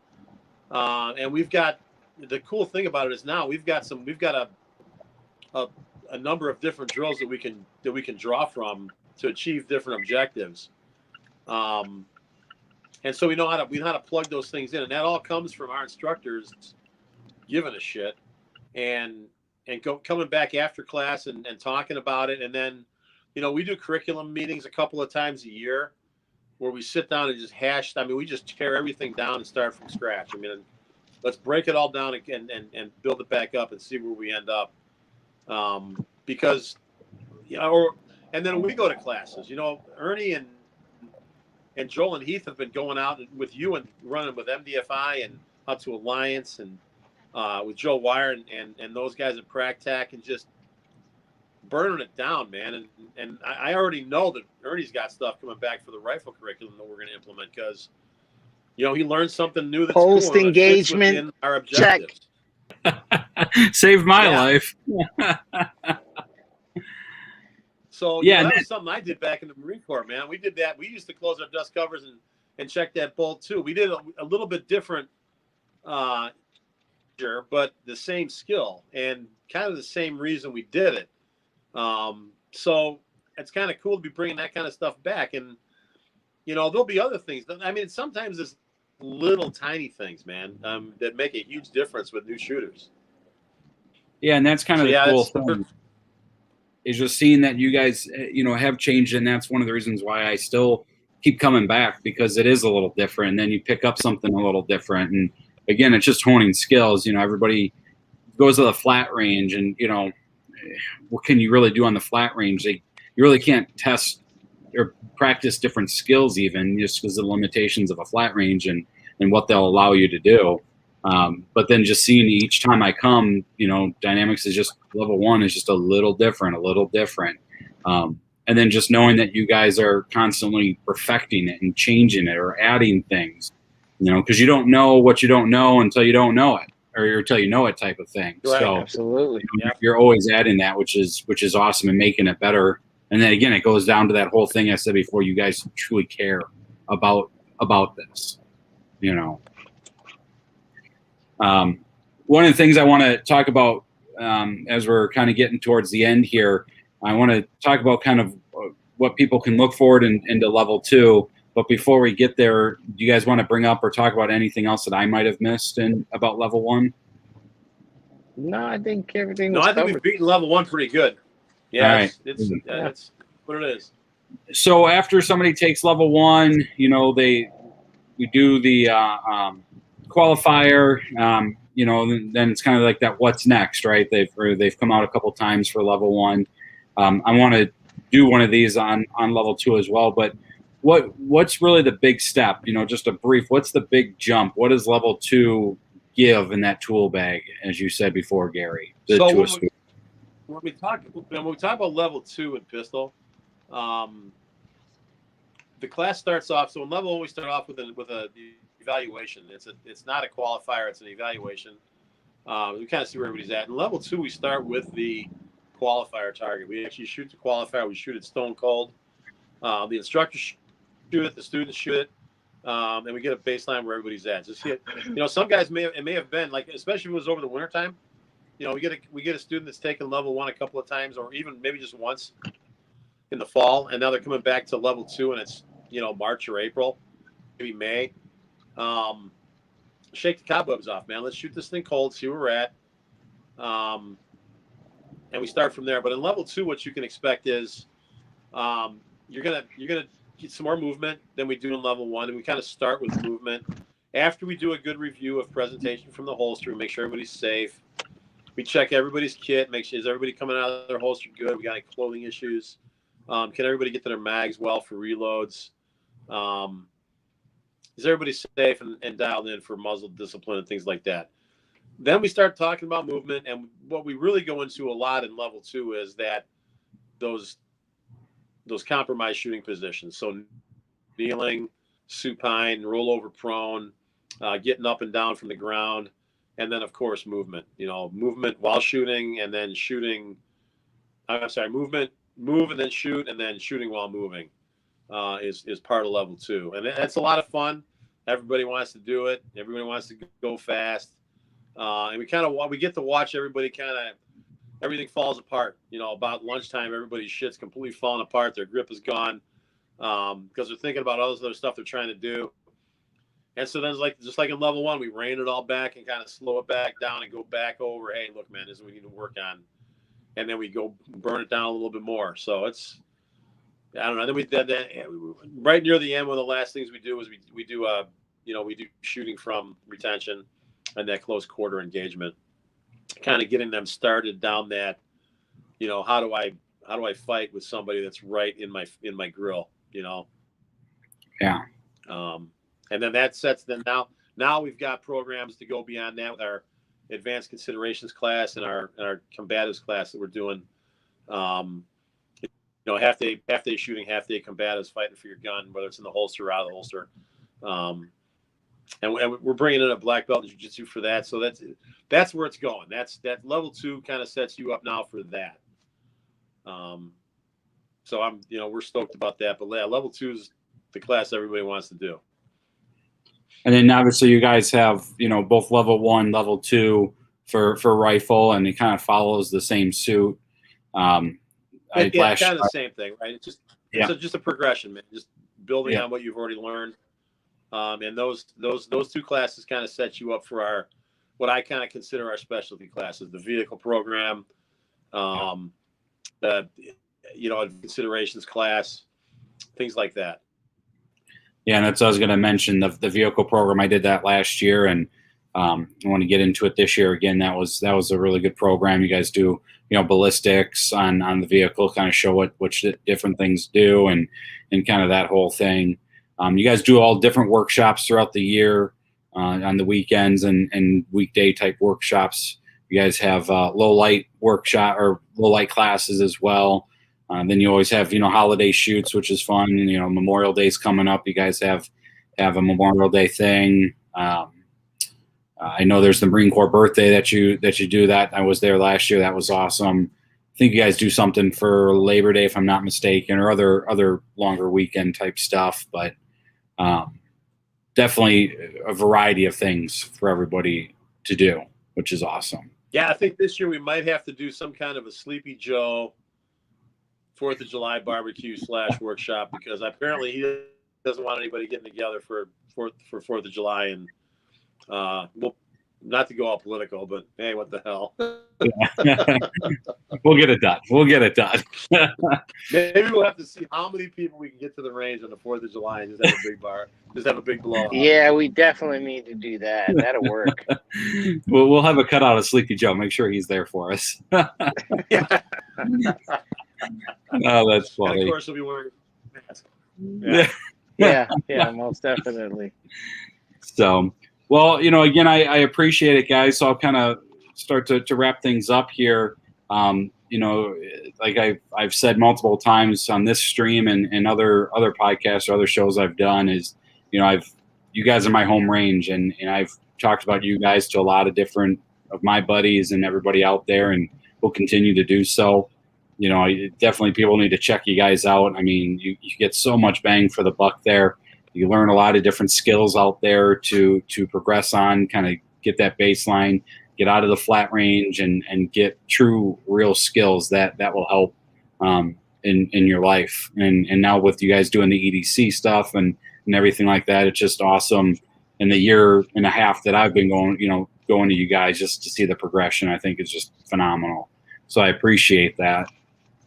And we've got, the cool thing about it is now we've got a number of different drills that we can draw from to achieve different objectives. And so we know how to plug those things in, and that all comes from our instructors giving a shit and coming back after class and talking about it. And then, we do curriculum meetings a couple of times a year where we sit down and just we just tear everything down and start from scratch. I mean, let's break it all down again and build it back up and see where we end up. Because, and then we go to classes, Ernie and Joel and Heath have been going out with you and running with MDFI and out to Alliance and with Joe Wire and those guys at PracTac and just burning it down, man. And I already know that Ernie's got stuff coming back for the rifle curriculum that we're going to implement because, he learned something new that's Post cool engagement within our objectives. Saved my life. So that was something I did back in the Marine Corps, man. We did that. We used to close our dust covers and check that bolt too. We did a little bit different, but the same skill and kind of the same reason we did it. So it's kind of cool to be bringing that kind of stuff back. And, there'll be other things. I mean, sometimes it's little tiny things, man, that make a huge difference with new shooters. Yeah, and that's kind of the cool thing. Is just seeing that you guys, have changed, and that's one of the reasons why I still keep coming back because it is a little different. And then you pick up something a little different, and again, it's just honing skills. Everybody goes to the flat range, and what can you really do on the flat range? You really can't test or practice different skills even just because of the limitations of a flat range and what they'll allow you to do. But then just seeing each time I come, dynamics is just level 1 is just a little different. And then just knowing that you guys are constantly perfecting it and changing it or adding things, because you don't know what you don't know until you don't know it or until you know it type of thing. Right, so absolutely. You're always adding that, which is awesome and making it better. And then again, it goes down to that whole thing I said before, you guys truly care about this, one of the things I want to talk about as we're kind of getting towards the end here, I want to talk about kind of what people can look forward into level 2. But before we get there, do you guys want to bring up or talk about anything else that I might have missed about level 1? No, I think everything was covered. We've beaten level 1 pretty good. Yeah, right. It's what it is. So after somebody takes level 1, we do the qualifier, then it's kind of like that what's next, right? They've come out a couple times for level 1. I want to do one of these on level 2 as well, but what's really the big step? Just a brief, what's the big jump? What does level 2 give in that tool bag, as you said before, Gary? When we talk about level 2 in pistol, the class starts off. So in level 1, we start off with a evaluation. It's not a qualifier; it's an evaluation. We kind of see where everybody's at. In level 2, we start with the qualifier target. We actually shoot the qualifier. We shoot it stone cold. The instructors shoot it. The students shoot it. And we get a baseline where everybody's at. Just hit. Some guys may have been like, especially if it was over the wintertime. We get a student that's taken level 1 a couple of times, or even maybe just once in the fall, and now they're coming back to level 2, and it's March or April, maybe May. Shake the cobwebs off, man. Let's shoot this thing cold, see where we're at, and we start from there. But in level 2, what you can expect is you're gonna get some more movement than we do in level 1, and we kind of start with movement. After we do a good review of presentation from the holster, we make sure everybody's safe. We check everybody's kit, make sure is everybody coming out of their holster good. We got any clothing issues? Can everybody get to their mags well for reloads? Is everybody safe and dialed in for muzzle discipline and things like that? Then we start talking about movement, and what we really go into a lot in level 2 is that those compromised shooting positions. So kneeling, supine, roll over prone, getting up and down from the ground. And then, of course, movement. Movement while shooting, and then shooting. I'm sorry, movement, move and then shoot, and then shooting while moving is part of level 2, and that's a lot of fun. Everybody wants to do it. Everybody wants to go fast, and we get to watch everybody everything falls apart. About lunchtime, everybody's shit's completely falling apart. Their grip is gone because they're thinking about all this other stuff they're trying to do. And so then it's like, just like in level 1, we rein it all back and kind of slow it back down and go back over. Hey, look, man, this is what we need to work on. And then we go burn it down a little bit more. So it's, I don't know. Then right near the end, one of the last things we do is we do shooting from retention and that close quarter engagement, kind of getting them started down that, how do I fight with somebody that's right in my grill, Yeah. And then that sets them now we've got programs to go beyond that with our advanced considerations class and our combatives class that we're doing. Half day shooting, half day combatives, fighting for your gun, whether it's in the holster or out of the holster. And we're bringing in a black belt in jiu-jitsu for that. So that's where it's going. That level 2 kind of sets you up now for that. So we're stoked about that. But yeah, level 2 is the class everybody wants to do. And then obviously you guys have, both level 1, level 2 for rifle, and it kind of follows the same suit. Kind of the same thing, right? It's just a progression, man. Just building on what you've already learned. And those 2 classes kind of set you up for what I kind of consider our specialty classes, the vehicle program, the considerations class, things like that. Yeah, and that's what I was going to mention, the vehicle program. I did that last year, and I want to get into it this year again. That was a really good program. You guys do, ballistics on the vehicle, kind of show what different things do, and kind of that whole thing. You guys do all different workshops throughout the year, on the weekends and weekday type workshops. You guys have low light workshop or low light classes as well. Then you always have, holiday shoots, which is fun. Memorial Day's coming up. You guys have a Memorial Day thing. I know there's the Marine Corps birthday that you do that. I was there last year. That was awesome. I think you guys do something for Labor Day, if I'm not mistaken, or other longer weekend type stuff. But definitely a variety of things for everybody to do, which is awesome. Yeah, I think this year we might have to do some kind of a Sleepy Joe 4th of July barbecue / workshop, because apparently he doesn't want anybody getting together for 4th of July. And well, not to go all political, but hey, what the hell? We'll get it done. Maybe we'll have to see how many people we can get to the range on the 4th of July and just have a big bar, just have a big blowout. Yeah, we definitely need to do that. That'll work. We'll have a cutout of Sleepy Joe. Make sure he's there for us. Oh, that's funny. And of course, we'll be wearing masks. Yeah, most definitely. So, well, again, I appreciate it, guys. So I'll kind of start to wrap things up here. Like I've said multiple times on this stream and other podcasts or other shows I've done is, you guys are my home range, and I've talked about you guys to a lot of different of my buddies and everybody out there, and will continue to do so. Definitely people need to check you guys out. I mean, you get so much bang for the buck there. You learn a lot of different skills out there to progress on, kind of get that baseline, get out of the flat range, and get true, real skills that will help in your life. And now with you guys doing the EDC stuff and everything like that, it's just awesome. In the year and a half that I've been going to you guys, just to see the progression, I think is just phenomenal. So I appreciate that.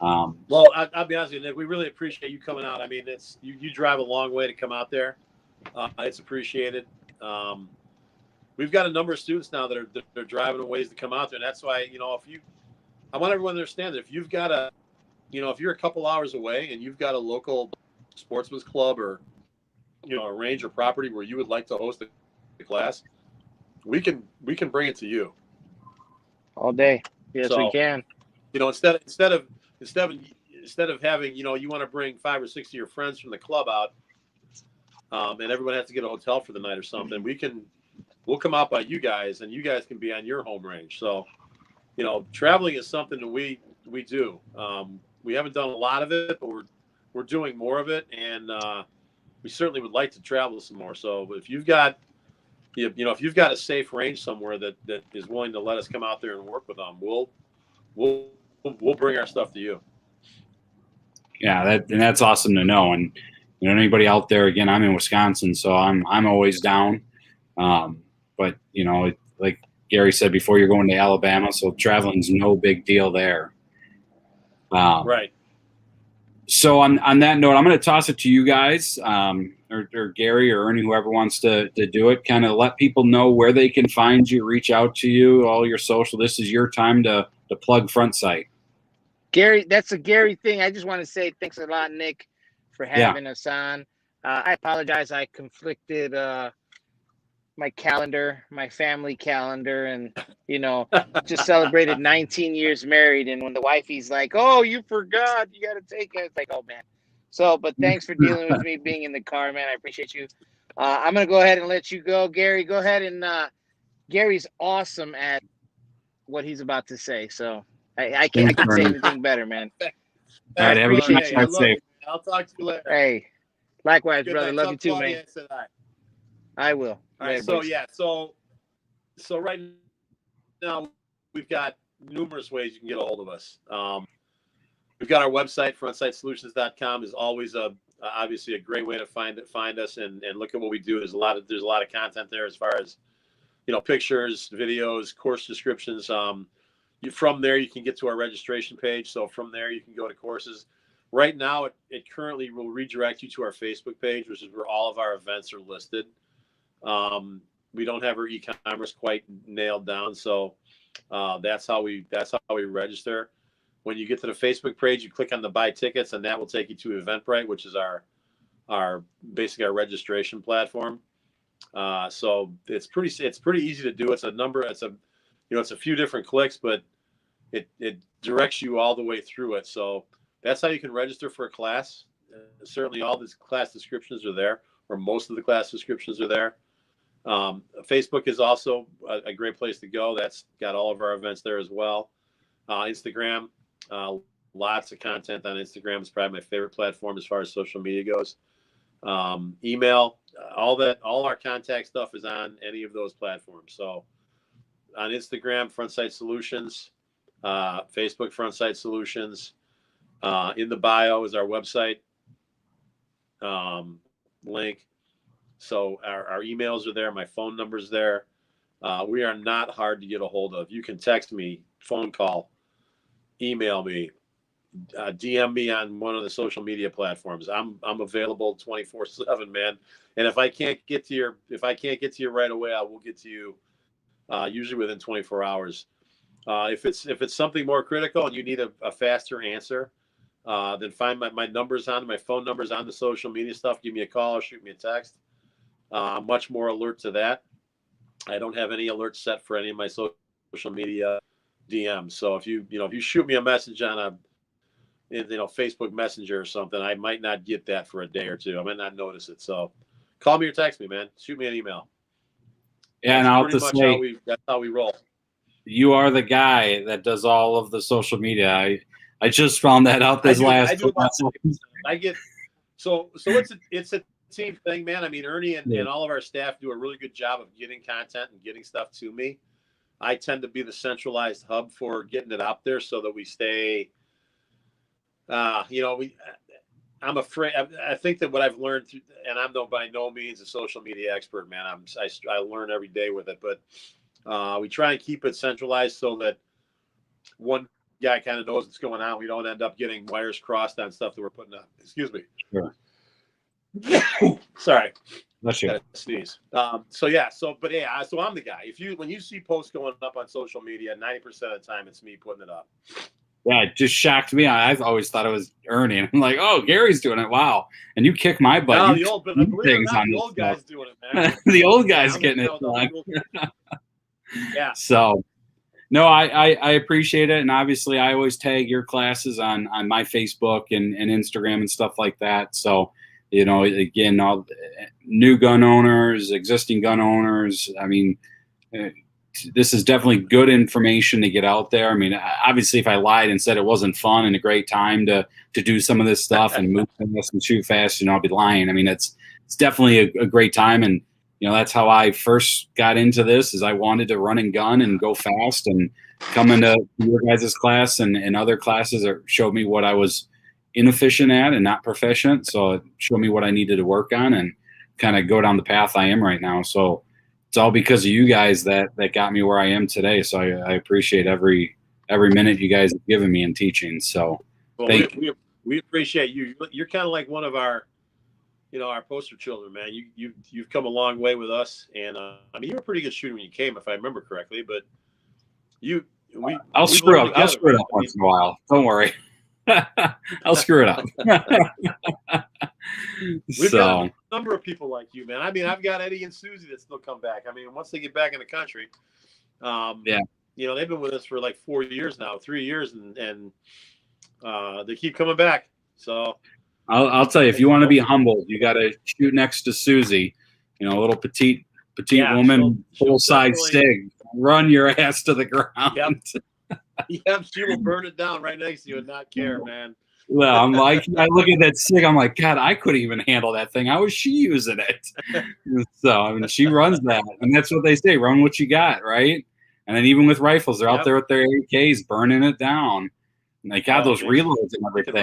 Well, I'll be honest with you, Nick, we really appreciate you coming out. I mean, it's you drive a long way to come out there. It's appreciated. We've got a number of students now that are driving a ways to come out there. And that's why, I want everyone to understand that if you've got if you're a couple hours away and you've got a local sportsman's club or, a range or property where you would like to host a class, we can bring it to you all day. Yes, we can. Instead of having, you want to bring 5 or 6 of your friends from the club out, and everyone has to get a hotel for the night or something, we'll come out by you guys, and you guys can be on your home range. So, traveling is something that we do. We haven't done a lot of it, but we're doing more of it, and we certainly would like to travel some more. So if you've got a safe range somewhere that is willing to let us come out there and work with them, we'll bring our stuff to you. Yeah, that's awesome to know. And anybody out there, again, I'm in Wisconsin, so I'm always down. But like Gary said before, you're going to Alabama, so traveling's no big deal there. Right. So on that note, I'm going to toss it to you guys, or Gary or Ernie, whoever wants to do it. Kind of let people know where they can find you, reach out to you, all your social. This is your time to plug Front Sight. Gary, that's a Gary thing. I just want to say thanks a lot, Nick, for having us on. I apologize. I conflicted my calendar, my family calendar, and just celebrated 19 years married. And when the wifey's like, "Oh, you forgot, you got to take it," it's like, "Oh man." So, but thanks for dealing with me being in the car, man. I appreciate you. I'm gonna go ahead and let you go, Gary. Go ahead and Gary's awesome at what he's about to say. So I can't say anything better, man. All right, everybody, I'll talk to you later. Hey, likewise, Good brother. night. Love you too, man. I will. All right. So right now we've got numerous ways you can get a hold of us. We've got our website, frontsightsolutions.com, is always obviously a great way to find us and look at what we do. There's a lot of content there as far as pictures, videos, course descriptions. From there you can get to our registration page. So from there you can go to courses. Right now it currently will redirect you to our Facebook page, which is where all of our events are listed. We don't have our e-commerce quite nailed down, so that's how we register. When you get to the Facebook page, you click on the buy tickets, and that will take you to Eventbrite, which is our basically our registration platform. So it's pretty easy to do. It's a few different clicks, but it directs you all the way through it. So that's how you can register for a class. Certainly all the class descriptions are there, or most of the class descriptions are there. Facebook is also a great place to go. That's got all of our events there as well. Instagram, lots of content on Instagram. It's probably my favorite platform as far as social media goes. Email, all our contact stuff is on any of those platforms. So on Instagram, Front Sight Solutions, Facebook, Front Sight Solutions. In the bio is our website link. So our emails are there. My phone number's there. We are not hard to get a hold of. You can text me, phone call, email me, DM me on one of the social media platforms. I'm available 24/7, man. And if I can't get to you right away, I will get to you usually within 24 hours. If it's something more critical and you need a faster answer, then find my number's on my phone number's on the social media stuff. Give me a call or shoot me a text. I'm much more alert to that. I don't have any alerts set for any of my social media DMs. So if you shoot me a message on Facebook Messenger or something, I might not get that for a day or two. I might not notice it. So call me or text me, man. Shoot me an email. Yeah, and I'll just say that's how we roll. You are the guy that does all of the social media. I just found that out this last. I get so it's a team thing, man. I mean, Ernie and all of our staff do a really good job of getting content and getting stuff to me. I tend to be the centralized hub for getting it out there so that we stay. I'm afraid. I think that what I've learned, and I'm by no means a social media expert, man. I learn every day with it, but we try and keep it centralized so that one guy kind of knows what's going on. We don't end up getting wires crossed on stuff that we're putting up. Excuse me. Sure. Sorry. Bless you. Gotta sneeze. So I'm the guy. When you see posts going up on social media, 90% of the time it's me putting it up. Yeah, it just shocked me. I've always thought it was Ernie. And I'm like, oh, Gary's doing it. Wow. And you kick my butt. No, the old guy's doing it, man. The old guy's getting it done. Yeah. So, no, I appreciate it. And obviously, I always tag your classes on my Facebook and Instagram and stuff like that. So, again, all new gun owners, existing gun owners, I mean, this is definitely good information to get out there. I mean, obviously, if I lied and said it wasn't fun and a great time to do some of this stuff and move fast and shoot fast, I'll be lying. I mean, it's definitely a great time. And, that's how I first got into this, is I wanted to run and gun and go fast, and come into your guys' class and other classes that showed me what I was inefficient at and not proficient. So it showed me what I needed to work on and kind of go down the path I am right now. So it's all because of you guys that got me where I am today. So I appreciate every minute you guys have given me in teaching. So well, we appreciate you. You're kind of like one of our, our poster children, man. You've come a long way with us, and I mean, you were a pretty good shooter when you came, if I remember correctly. But I'll screw up. I'll screw it up once in a while. Don't worry. I'll screw it up. We've got a number of people like you, man. I mean, I've got Eddie and Susie that still come back. I mean, once they get back in the country, they've been with us for like 4 years now, 3 years, and they keep coming back. So I'll tell you, if you want to be humble, you got to shoot next to Susie, a little petite woman, full size SIG. Run your ass to the ground. Yep, she will burn it down right next to you and not care, man. Well, I'm like, I look at that SIG, I'm like, God, I couldn't even handle that thing. How is she using it? So, I mean, she runs that. And that's what they say, run what you got, right? And then even with rifles, they're out there with their AKs burning it down. And they got those reloads and everything.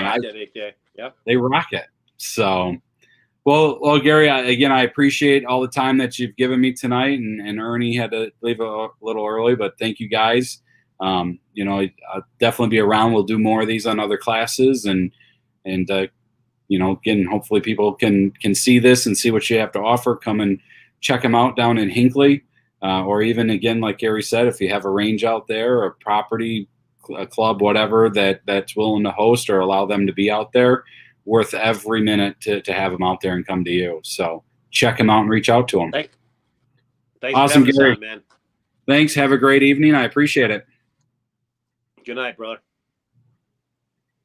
They rock it. So, well, Gary, again, I appreciate all the time that you've given me tonight. And Ernie had to leave a little early, but thank you guys. I'll definitely be around. We'll do more of these on other classes, and again, hopefully people can see this and see what you have to offer. Come and check them out down in Hinckley, or even again, like Gary said, if you have a range out there, a property, a club, whatever that's willing to host or allow them to be out there, worth every minute to have them out there and come to you. So check them out and reach out to them. Thanks awesome, for Gary. man. Thanks. Have a great evening. I appreciate it. Good night, brother.